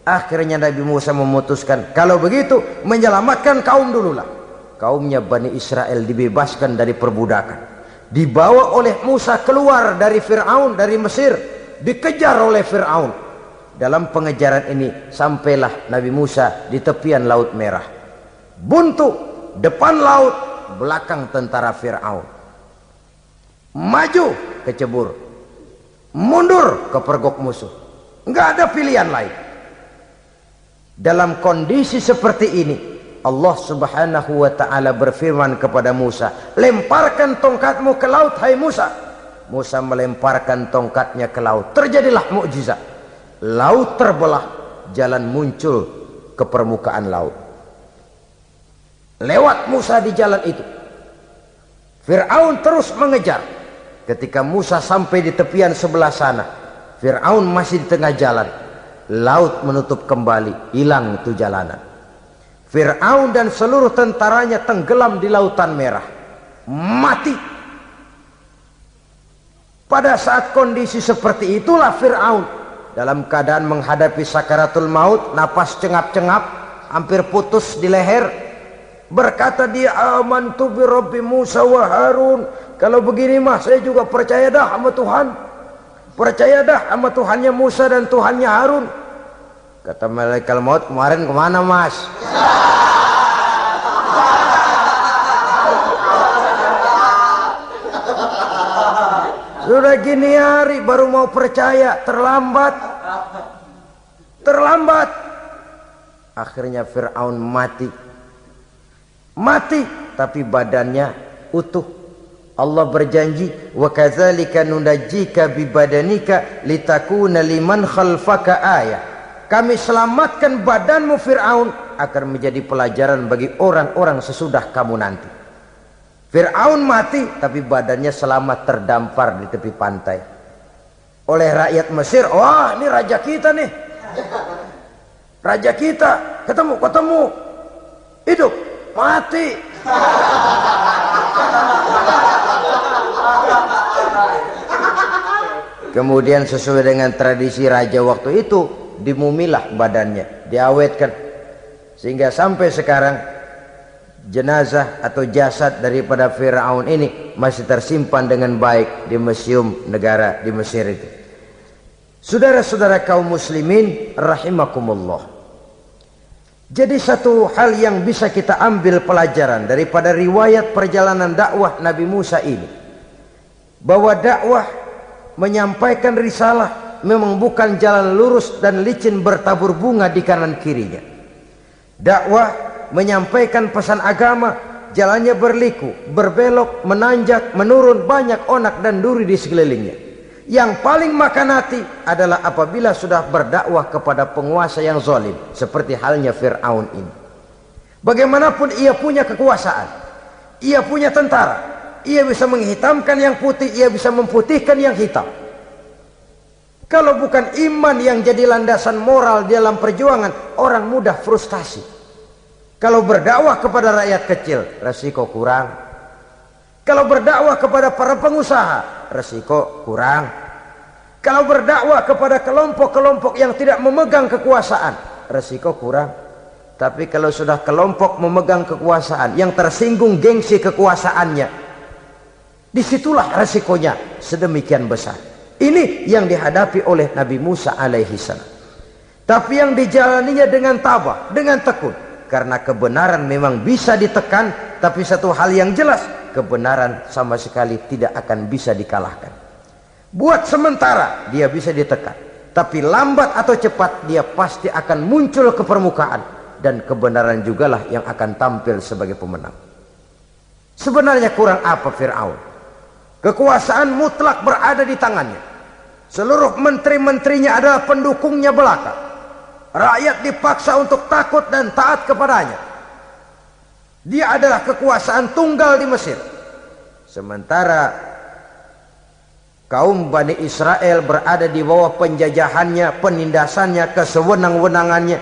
Akhirnya Nabi Musa memutuskan, kalau begitu menyelamatkan kaum dululah. Kaumnya Bani Israel dibebaskan dari perbudakan, dibawa oleh Musa keluar dari Fir'aun, dari Mesir, dikejar oleh Fir'aun. Dalam pengejaran ini sampailah Nabi Musa di tepian Laut Merah. Buntu, depan laut, belakang tentara Fir'aun. Maju kecebur, mundur kepergok musuh, nggak ada pilihan lain. Dalam kondisi seperti ini, Allah subhanahu wa ta'ala berfirman kepada Musa, lemparkan tongkatmu ke laut, hai Musa. Musa melemparkan tongkatnya ke laut, terjadilah mukjizat. Laut terbelah, jalan muncul ke permukaan laut. Lewat Musa di jalan itu. Fir'aun terus mengejar. Ketika Musa sampai di tepian sebelah sana, Fir'aun masih di tengah jalan. Laut menutup kembali, hilang itu jalanan. Fir'aun dan seluruh tentaranya tenggelam di Lautan Merah, mati. Pada saat kondisi seperti itulah Fir'aun dalam keadaan menghadapi sakaratul maut, napas cengap-cengap, hampir putus di leher, berkata dia, amantu bi Rabbi Musa wa Harun. Kalau begini mah saya juga percaya dah sama Tuhan, percaya dah sama Tuhannya Musa dan Tuhannya Harun. Kata malaikat maut, kemarin kemana mas? Sudah gini hari baru mau percaya, terlambat. Terlambat. Akhirnya Fir'aun mati. Mati, tapi badannya utuh. Allah berjanji, wa kadzalika nunajjika bi badanika litakuna liman khalfaka ayah. Kami selamatkan badanmu Fir'aun agar menjadi pelajaran bagi orang-orang sesudah kamu nanti. Fir'aun mati tapi badannya selamat terdampar di tepi pantai oleh rakyat Mesir. Wah, ini raja kita nih, raja kita, ketemu hidup mati. Kemudian sesuai dengan tradisi raja waktu itu, dimumilah badannya, diawetkan, sehingga sampai sekarang jenazah atau jasad daripada Fir'aun ini masih tersimpan dengan baik di museum negara di Mesir itu. Saudara-saudara kaum muslimin rahimakumullah. Jadi satu hal yang bisa kita ambil pelajaran daripada riwayat perjalanan dakwah Nabi Musa ini, bahwa dakwah menyampaikan risalah memang bukan jalan lurus dan licin bertabur bunga di kanan kirinya. Dakwah menyampaikan pesan agama, jalannya berliku, berbelok, menanjak, menurun, banyak onak dan duri di sekelilingnya. Yang paling makan hati adalah apabila sudah berdakwah kepada penguasa yang zalim, seperti halnya Fir'aun ini. Bagaimanapun ia punya kekuasaan, ia punya tentara, ia bisa menghitamkan yang putih, ia bisa memutihkan yang hitam. Kalau bukan iman yang jadi landasan moral dalam perjuangan, orang mudah frustasi. Kalau berdakwah kepada rakyat kecil, resiko kurang. Kalau berdakwah kepada para pengusaha, resiko kurang. Kalau berdakwah kepada kelompok-kelompok yang tidak memegang kekuasaan, resiko kurang. Tapi kalau sudah kelompok memegang kekuasaan, yang tersinggung gengsi kekuasaannya, disitulah resikonya sedemikian besar. Ini yang dihadapi oleh Nabi Musa alaihi salam. Tapi yang dijalaninya dengan tabah, dengan tekun. Karena kebenaran memang bisa ditekan, tapi satu hal yang jelas, kebenaran sama sekali tidak akan bisa dikalahkan. Buat sementara dia bisa ditekan, tapi lambat atau cepat dia pasti akan muncul ke permukaan, dan kebenaran jugalah yang akan tampil sebagai pemenang. Sebenarnya kurang apa Fir'aun? Kekuasaan mutlak berada di tangannya. Seluruh menteri-menterinya adalah pendukungnya belaka. Rakyat dipaksa untuk takut dan taat kepadanya. Dia adalah kekuasaan tunggal di Mesir. Sementara kaum Bani Israel berada di bawah penjajahannya, penindasannya, kesewenang-wenangannya.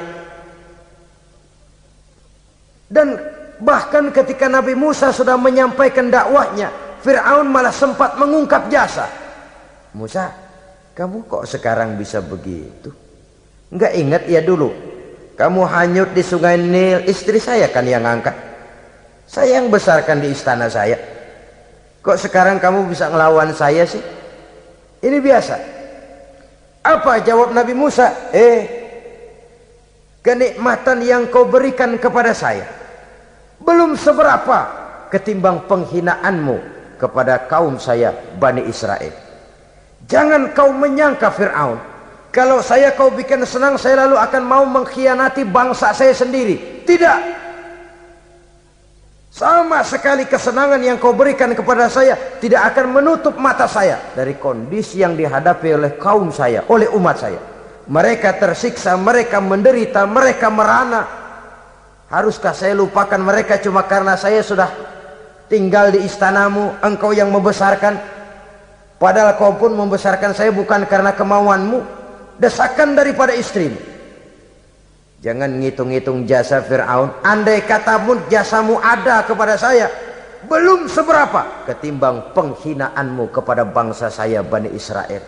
Dan bahkan ketika Nabi Musa sudah menyampaikan dakwahnya, Fir'aun malah sempat mengungkap jasa. Musa, kamu kok sekarang bisa begitu? Enggak ingat ya dulu kamu hanyut di sungai Nil, istri saya kan yang angkat, saya yang besarkan di istana saya. Kok sekarang kamu bisa ngelawan saya sih? Ini biasa. Apa jawab Nabi Musa? Kenikmatan yang kau berikan kepada saya belum seberapa ketimbang penghinaanmu kepada kaum saya Bani Israel. Jangan kau menyangka Fir'aun, kalau saya kau bikin senang, saya lalu akan mau mengkhianati bangsa saya sendiri. Tidak. Sama sekali kesenangan yang kau berikan kepada saya tidak akan menutup mata saya dari kondisi yang dihadapi oleh kaum saya, oleh umat saya. Mereka tersiksa, mereka menderita, mereka merana. Haruskah saya lupakan mereka cuma karena saya sudah tinggal di istanamu, engkau yang membesarkan? Padahal kau pun membesarkan saya bukan karena kemauanmu. Desakan daripada istrimu. Jangan ngitung-ngitung jasa Fir'aun. Andai katamu jasamu ada kepada saya, belum seberapa ketimbang penghinaanmu kepada bangsa saya Bani Israel.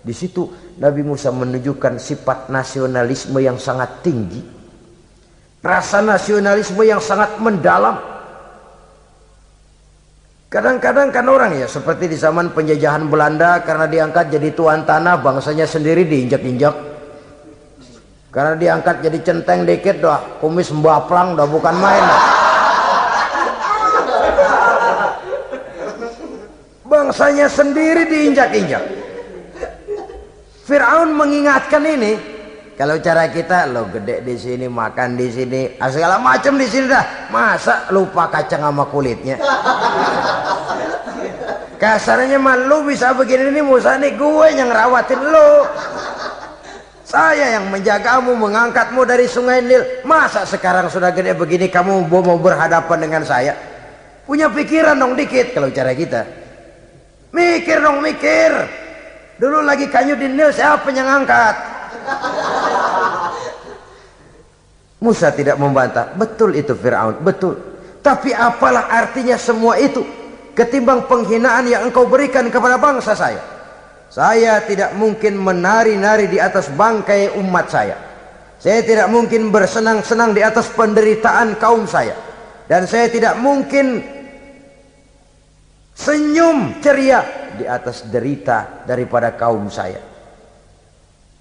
Di situ Nabi Musa menunjukkan sifat nasionalisme yang sangat tinggi, rasa nasionalisme yang sangat mendalam. Kadang-kadang kan orang ya seperti di zaman penjajahan Belanda, karena diangkat jadi tuan tanah, bangsanya sendiri diinjak-injak. Karena diangkat jadi centeng dikit dah, kumis mbaplang dah, bukan main dah. Bangsanya sendiri diinjak-injak. Fir'aun mengingatkan ini. Kalau cara kita, lo gede di sini, makan di sini, segala macam di sini dah. Masa lupa kacang sama kulitnya? Kasarnya mah lu bisa begini nih, Musa nih, gue yang ngerawatin lo. Saya yang menjagamu, mengangkatmu dari sungai Nil. Masa sekarang sudah gede begini kamu mau berhadapan dengan saya? Punya pikiran dong dikit kalau cara kita. Mikir dong, mikir. Dulu lagi kanyu di Nil, siapa yang angkat? Musa tidak membantah. Betul itu Fir'aun, betul. Tapi apalah artinya semua itu ketimbang penghinaan yang engkau berikan kepada bangsa saya? Saya tidak mungkin menari-nari di atas bangkai umat saya. Saya tidak mungkin bersenang-senang di atas penderitaan kaum saya. Dan saya tidak mungkin senyum ceria di atas derita daripada kaum saya.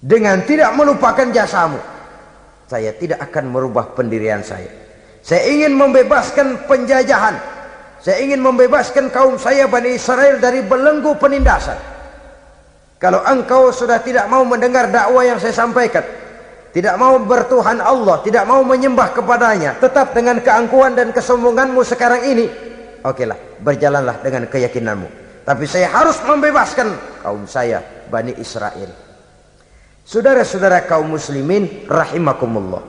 Dengan tidak melupakan jasamu, saya tidak akan merubah pendirian saya. Saya ingin membebaskan penjajahan. Saya ingin membebaskan kaum saya Bani Israel dari belenggu penindasan. Kalau engkau sudah tidak mau mendengar dakwah yang saya sampaikan, tidak mau bertuhan Allah, tidak mau menyembah kepadanya, tetap dengan keangkuhan dan kesombonganmu sekarang ini, okelah, berjalanlah dengan keyakinanmu. Tapi saya harus membebaskan kaum saya Bani Israel. Saudara-saudara kaum muslimin rahimakumullah,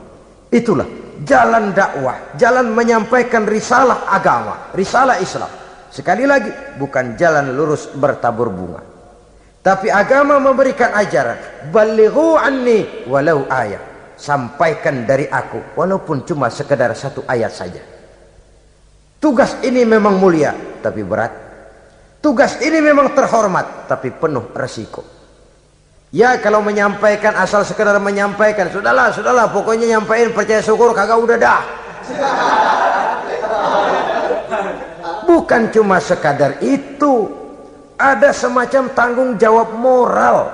itulah jalan dakwah, jalan menyampaikan risalah agama, risalah Islam. Sekali lagi, bukan jalan lurus bertabur bunga. Tapi agama memberikan ajaran, balighu anni walau ayat. Sampaikan dari aku walaupun cuma sekedar satu ayat saja. Tugas ini memang mulia tapi berat. Tugas ini memang terhormat tapi penuh resiko. Ya kalau menyampaikan asal sekedar menyampaikan, sudahlah pokoknya nyampein, percaya syukur kagak, udah dah. Bukan cuma sekadar itu. Ada semacam tanggung jawab moral.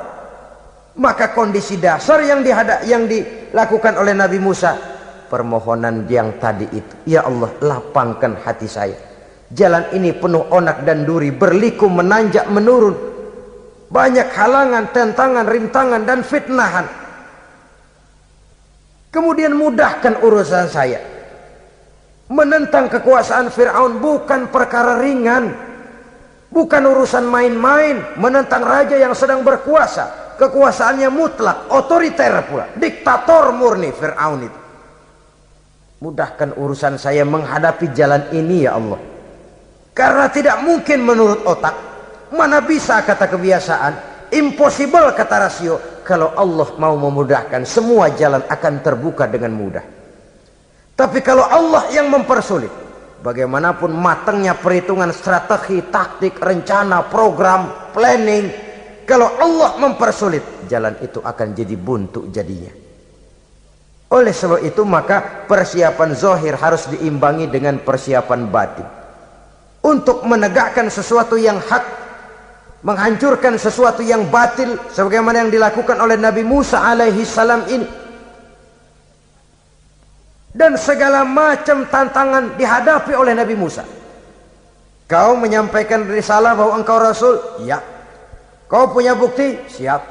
Maka kondisi dasar yang dilakukan oleh Nabi Musa, permohonan yang tadi itu, ya Allah lapangkan hati saya. Jalan ini penuh onak dan duri, berliku menanjak menurun, banyak halangan, tentangan, rintangan dan fitnahan. Kemudian mudahkan urusan saya. Menentang kekuasaan Fir'aun bukan perkara ringan. Bukan urusan main-main. Menentang raja yang sedang berkuasa, kekuasaannya mutlak, otoriter pula, diktator murni Fir'aun itu. Mudahkan urusan saya menghadapi jalan ini ya Allah. Karena tidak mungkin menurut otak. Mana bisa kata kebiasaan, impossible kata rasio. Kalau Allah mau memudahkan, semua jalan akan terbuka dengan mudah. Tapi kalau Allah yang mempersulit, bagaimanapun matangnya perhitungan strategi, taktik, rencana, program, planning, kalau Allah mempersulit, jalan itu akan jadi buntu jadinya. Oleh sebab itu maka persiapan zahir harus diimbangi dengan persiapan batin. Untuk menegakkan sesuatu yang hak, menghancurkan sesuatu yang batil, sebagaimana yang dilakukan oleh Nabi Musa alaihi salam ini. Dan segala macam tantangan dihadapi oleh Nabi Musa. Kau menyampaikan risalah bahwa engkau Rasul? Ya. Kau punya bukti? Siap.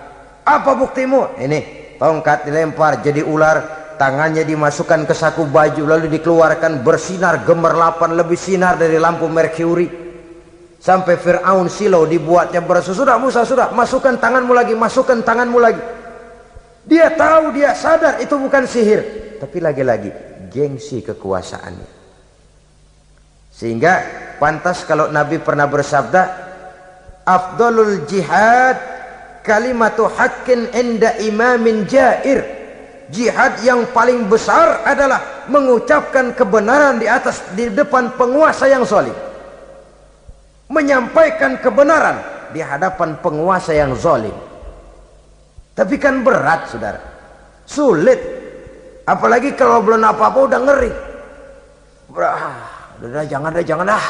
Apa buktimu? Ini, tongkat dilempar jadi ular, tangannya dimasukkan ke saku baju, lalu dikeluarkan bersinar gemerlapan, lebih sinar dari lampu merkuri. Sampai Fir'aun silau dibuatnya berasa. Sudah Musa, sudah, masukkan tanganmu lagi, masukkan tanganmu lagi. Dia tahu, dia sadar itu bukan sihir, tapi lagi-lagi gengsi kekuasaannya. Sehingga pantas kalau Nabi pernah bersabda, afdalul jihad kalimatu haqqin inda imamin jair. Jihad yang paling besar adalah mengucapkan kebenaran di depan penguasa yang zalim. Menyampaikan kebenaran di hadapan penguasa yang zalim. Tapi kan berat, saudara. Sulit. Apalagi kalau belum apa-apa udah ngeri. Udah jangan dah.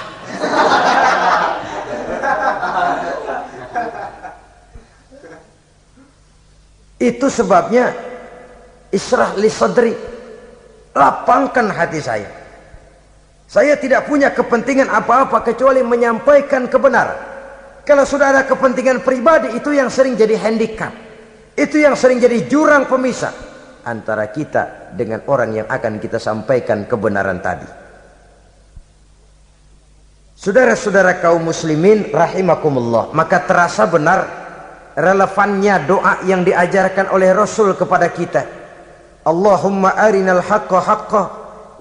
Itu sebabnya Ishrah li sadri, lapangkan hati saya. Saya tidak punya kepentingan apa-apa kecuali menyampaikan kebenaran. Kalau sudah ada kepentingan pribadi, itu yang sering jadi handicap. Itu yang sering jadi jurang pemisah antara kita dengan orang yang akan kita sampaikan kebenaran tadi. Saudara-saudara kaum muslimin rahimakumullah, maka terasa benar relevannya doa yang diajarkan oleh Rasul kepada kita. Allahumma arinal haqqa haqqa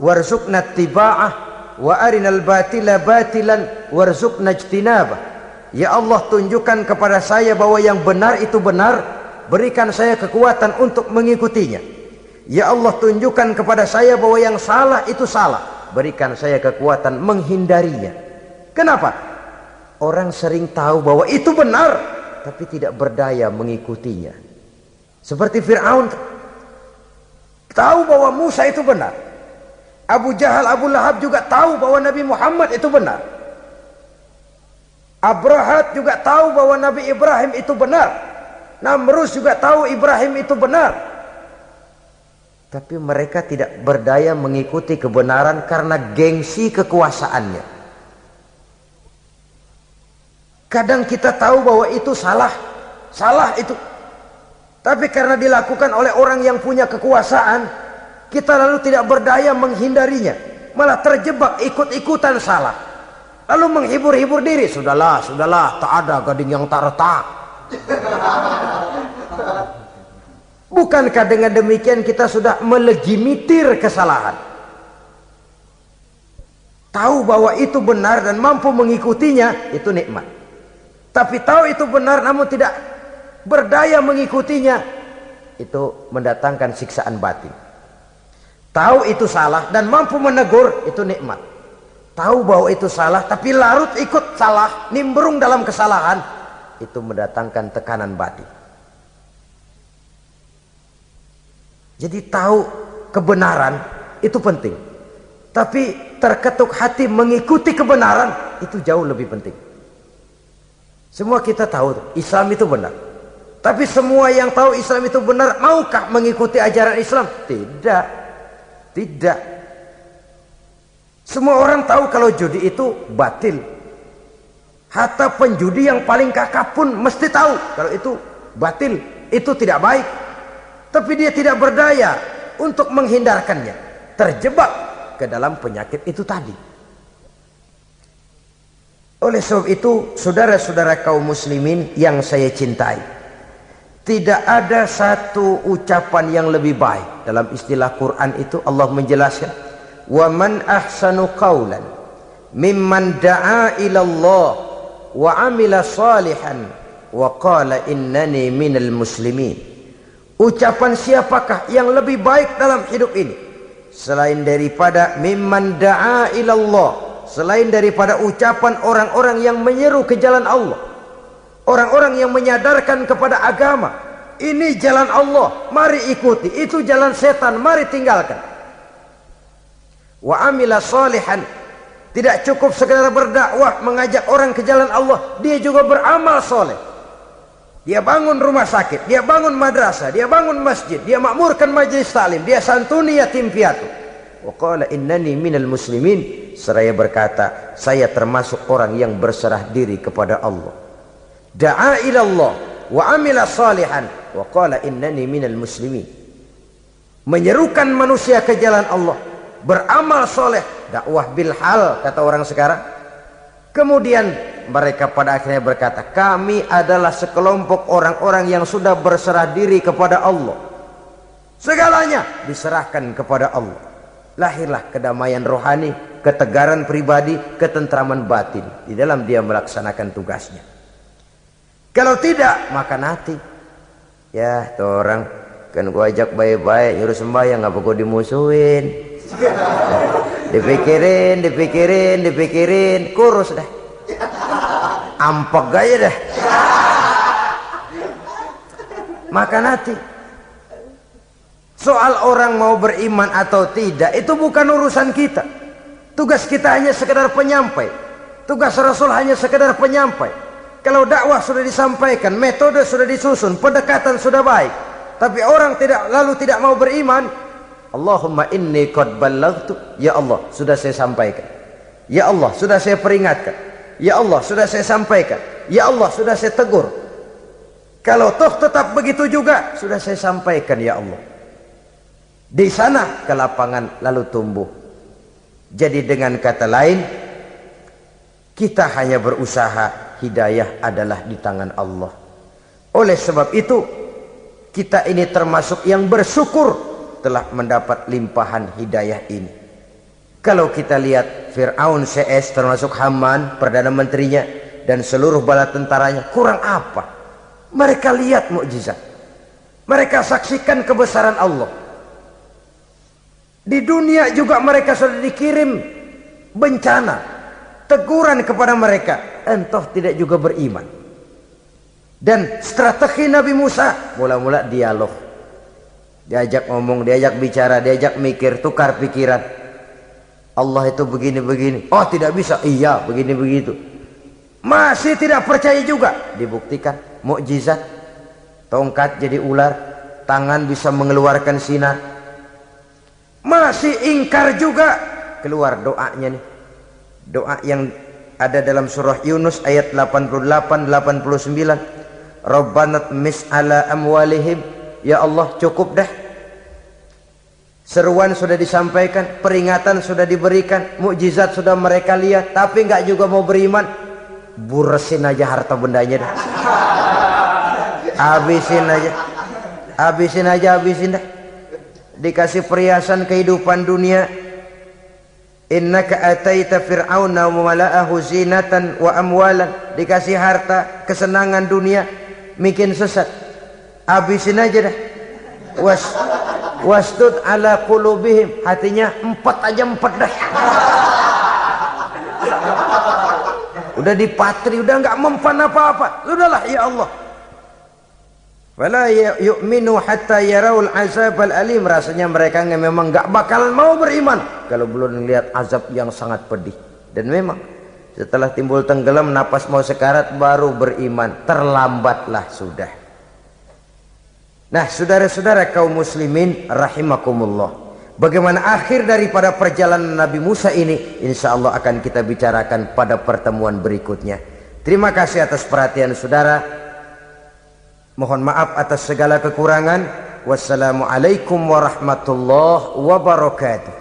warzuqna ittiba'ah wa arinal batila batilan warzuqna ijtinabah. Ya Allah, tunjukkan kepada saya bahwa yang benar itu benar, berikan saya kekuatan untuk mengikutinya. Ya Allah, tunjukkan kepada saya bahwa yang salah itu salah, berikan saya kekuatan menghindarinya. Kenapa? Orang sering tahu bahwa itu benar, tapi tidak berdaya mengikutinya. Seperti Fir'aun tahu bahwa Musa itu benar. Abu Jahal, Abu Lahab juga tahu bahwa Nabi Muhammad itu benar. Abrahat juga tahu bahwa Nabi Ibrahim itu benar. Namrus juga tahu Ibrahim itu benar. Tapi mereka tidak berdaya mengikuti kebenaran karena gengsi kekuasaannya. Kadang kita tahu bahwa itu salah itu. Tapi karena dilakukan oleh orang yang punya kekuasaan, kita lalu tidak berdaya menghindarinya, malah terjebak ikut-ikutan salah, lalu menghibur-hibur diri. Sudahlah, tak ada gading yang tak retak. Bukankah dengan demikian kita sudah melegimitir kesalahan? Tahu bahwa itu benar dan mampu mengikutinya, itu nikmat. Tapi tahu itu benar namun tidak berdaya mengikutinya, itu mendatangkan siksaan batin. Tahu itu salah dan mampu menegur, itu nikmat. Tahu bahwa itu salah tapi larut ikut salah, nimbrung dalam kesalahan, itu mendatangkan tekanan batin. Jadi tahu kebenaran itu penting, tapi terketuk hati mengikuti kebenaran itu jauh lebih penting. Semua kita tahu Islam itu benar, tapi semua yang tahu Islam itu benar maukah mengikuti ajaran Islam? Tidak. Semua orang tahu kalau judi itu batil. Hatta penjudi yang paling kakap pun mesti tahu kalau itu batil, itu tidak baik. Tapi dia tidak berdaya untuk menghindarkannya, terjebak ke dalam penyakit itu tadi. Oleh sebab itu, saudara-saudara kaum muslimin yang saya cintai, tidak ada satu ucapan yang lebih baik. Dalam istilah Quran itu Allah menjelaskan, wa man ahsanu qawlan mimman da'a ila Allah wa amila salihan wa qala innani minal muslimin. Ucapan siapakah yang lebih baik dalam hidup ini selain daripada mimman da'a ila Allah, selain daripada ucapan orang-orang yang menyeru ke jalan Allah, orang-orang yang menyadarkan kepada agama. Ini jalan Allah, mari ikuti. Itu jalan setan, mari tinggalkan. Wa amila salihan, tidak cukup sekedar berdakwah mengajak orang ke jalan Allah, dia juga beramal soleh. Dia bangun rumah sakit, dia bangun madrasah, dia bangun masjid, dia makmurkan majelis taklim, dia santuni yatim piatu. Wa qala innani minal muslimin, seraya berkata, saya termasuk orang yang berserah diri kepada Allah. Da'a ila Allah wa amila salihan wa qala innani minal muslimin. Menyerukan manusia ke jalan Allah, beramal soleh, dakwah bil hal kata orang sekarang. Kemudian mereka pada akhirnya berkata, kami adalah sekelompok orang-orang yang sudah berserah diri kepada Allah. Segalanya diserahkan kepada Allah. Lahirlah kedamaian rohani, ketegaran pribadi, ketentraman batin di dalam dia melaksanakan tugasnya. Kalau tidak, maka nanti ya tuh orang kan gua ajak baik-baik nyuruh sembahyang, ngapa gua dimusuhin? Dipikirin, kurus dah. Ampek gaya dah. Maka nanti soal orang mau beriman atau tidak itu bukan urusan kita. Tugas kita hanya sekedar penyampai. Tugas Rasul hanya sekedar penyampai. Kalau dakwah sudah disampaikan, metode sudah disusun, pendekatan sudah baik, tapi orang tidak mau beriman, Allahumma inni qad ballaghtu, ya Allah sudah saya sampaikan, ya Allah sudah saya peringatkan, ya Allah sudah saya sampaikan, ya Allah sudah saya tegur. Kalau toh tetap begitu juga, sudah saya sampaikan ya Allah. Di sana kelapangan lalu tumbuh. Jadi dengan kata lain, kita hanya berusaha, hidayah adalah di tangan Allah. Oleh sebab itu, kita ini termasuk yang bersyukur telah mendapat limpahan hidayah ini. Kalau kita lihat Fir'aun CS termasuk Haman, Perdana Menterinya, dan seluruh bala tentaranya, kurang apa? Mereka lihat mukjizat. Mereka saksikan kebesaran Allah. Di dunia juga mereka sudah dikirim bencana, teguran kepada mereka, entah tidak juga beriman. Dan strategi Nabi Musa mula-mula dialog, diajak ngomong, diajak bicara, diajak mikir, tukar pikiran. Allah itu begini-begini, oh tidak bisa, iya begini-begitu. Masih tidak percaya juga, dibuktikan mukjizat, tongkat jadi ular, tangan bisa mengeluarkan sinar. Masih ingkar juga, keluar doanya nih, doa yang ada dalam surah Yunus ayat 88-89. Rabbana tmis ala amwalihim, ya Allah cukup dah. Seruan sudah disampaikan, peringatan sudah diberikan, mukjizat sudah mereka lihat, tapi nggak juga mau beriman. Buresin aja harta bendanya dah. Habisin dah. Dikasih perhiasan kehidupan dunia. Innaka ataita fir'auna wa mala'ahu zinatan wa amwalan. Dikasih harta, kesenangan dunia, bikin sesat. Habisin aja dah. Wasdud ala qulubihim, hatinya empat dah. Udah dipatri, udah nggak mempan apa-apa. Sudahlah ya Allah. Wala yu'minu hatta yaraul azabal alim. Rasanya mereka memang nggak bakalan mau beriman kalau belum melihat azab yang sangat pedih. Dan memang setelah timbul tenggelam, napas mau sekarat, baru beriman. Terlambatlah sudah. Nah, saudara-saudara kaum muslimin rahimakumullah, bagaimana akhir daripada perjalanan Nabi Musa ini, insya Allah akan kita bicarakan pada pertemuan berikutnya. Terima kasih atas perhatian saudara. Mohon maaf atas segala kekurangan. Wassalamualaikum warahmatullahi wabarakatuh.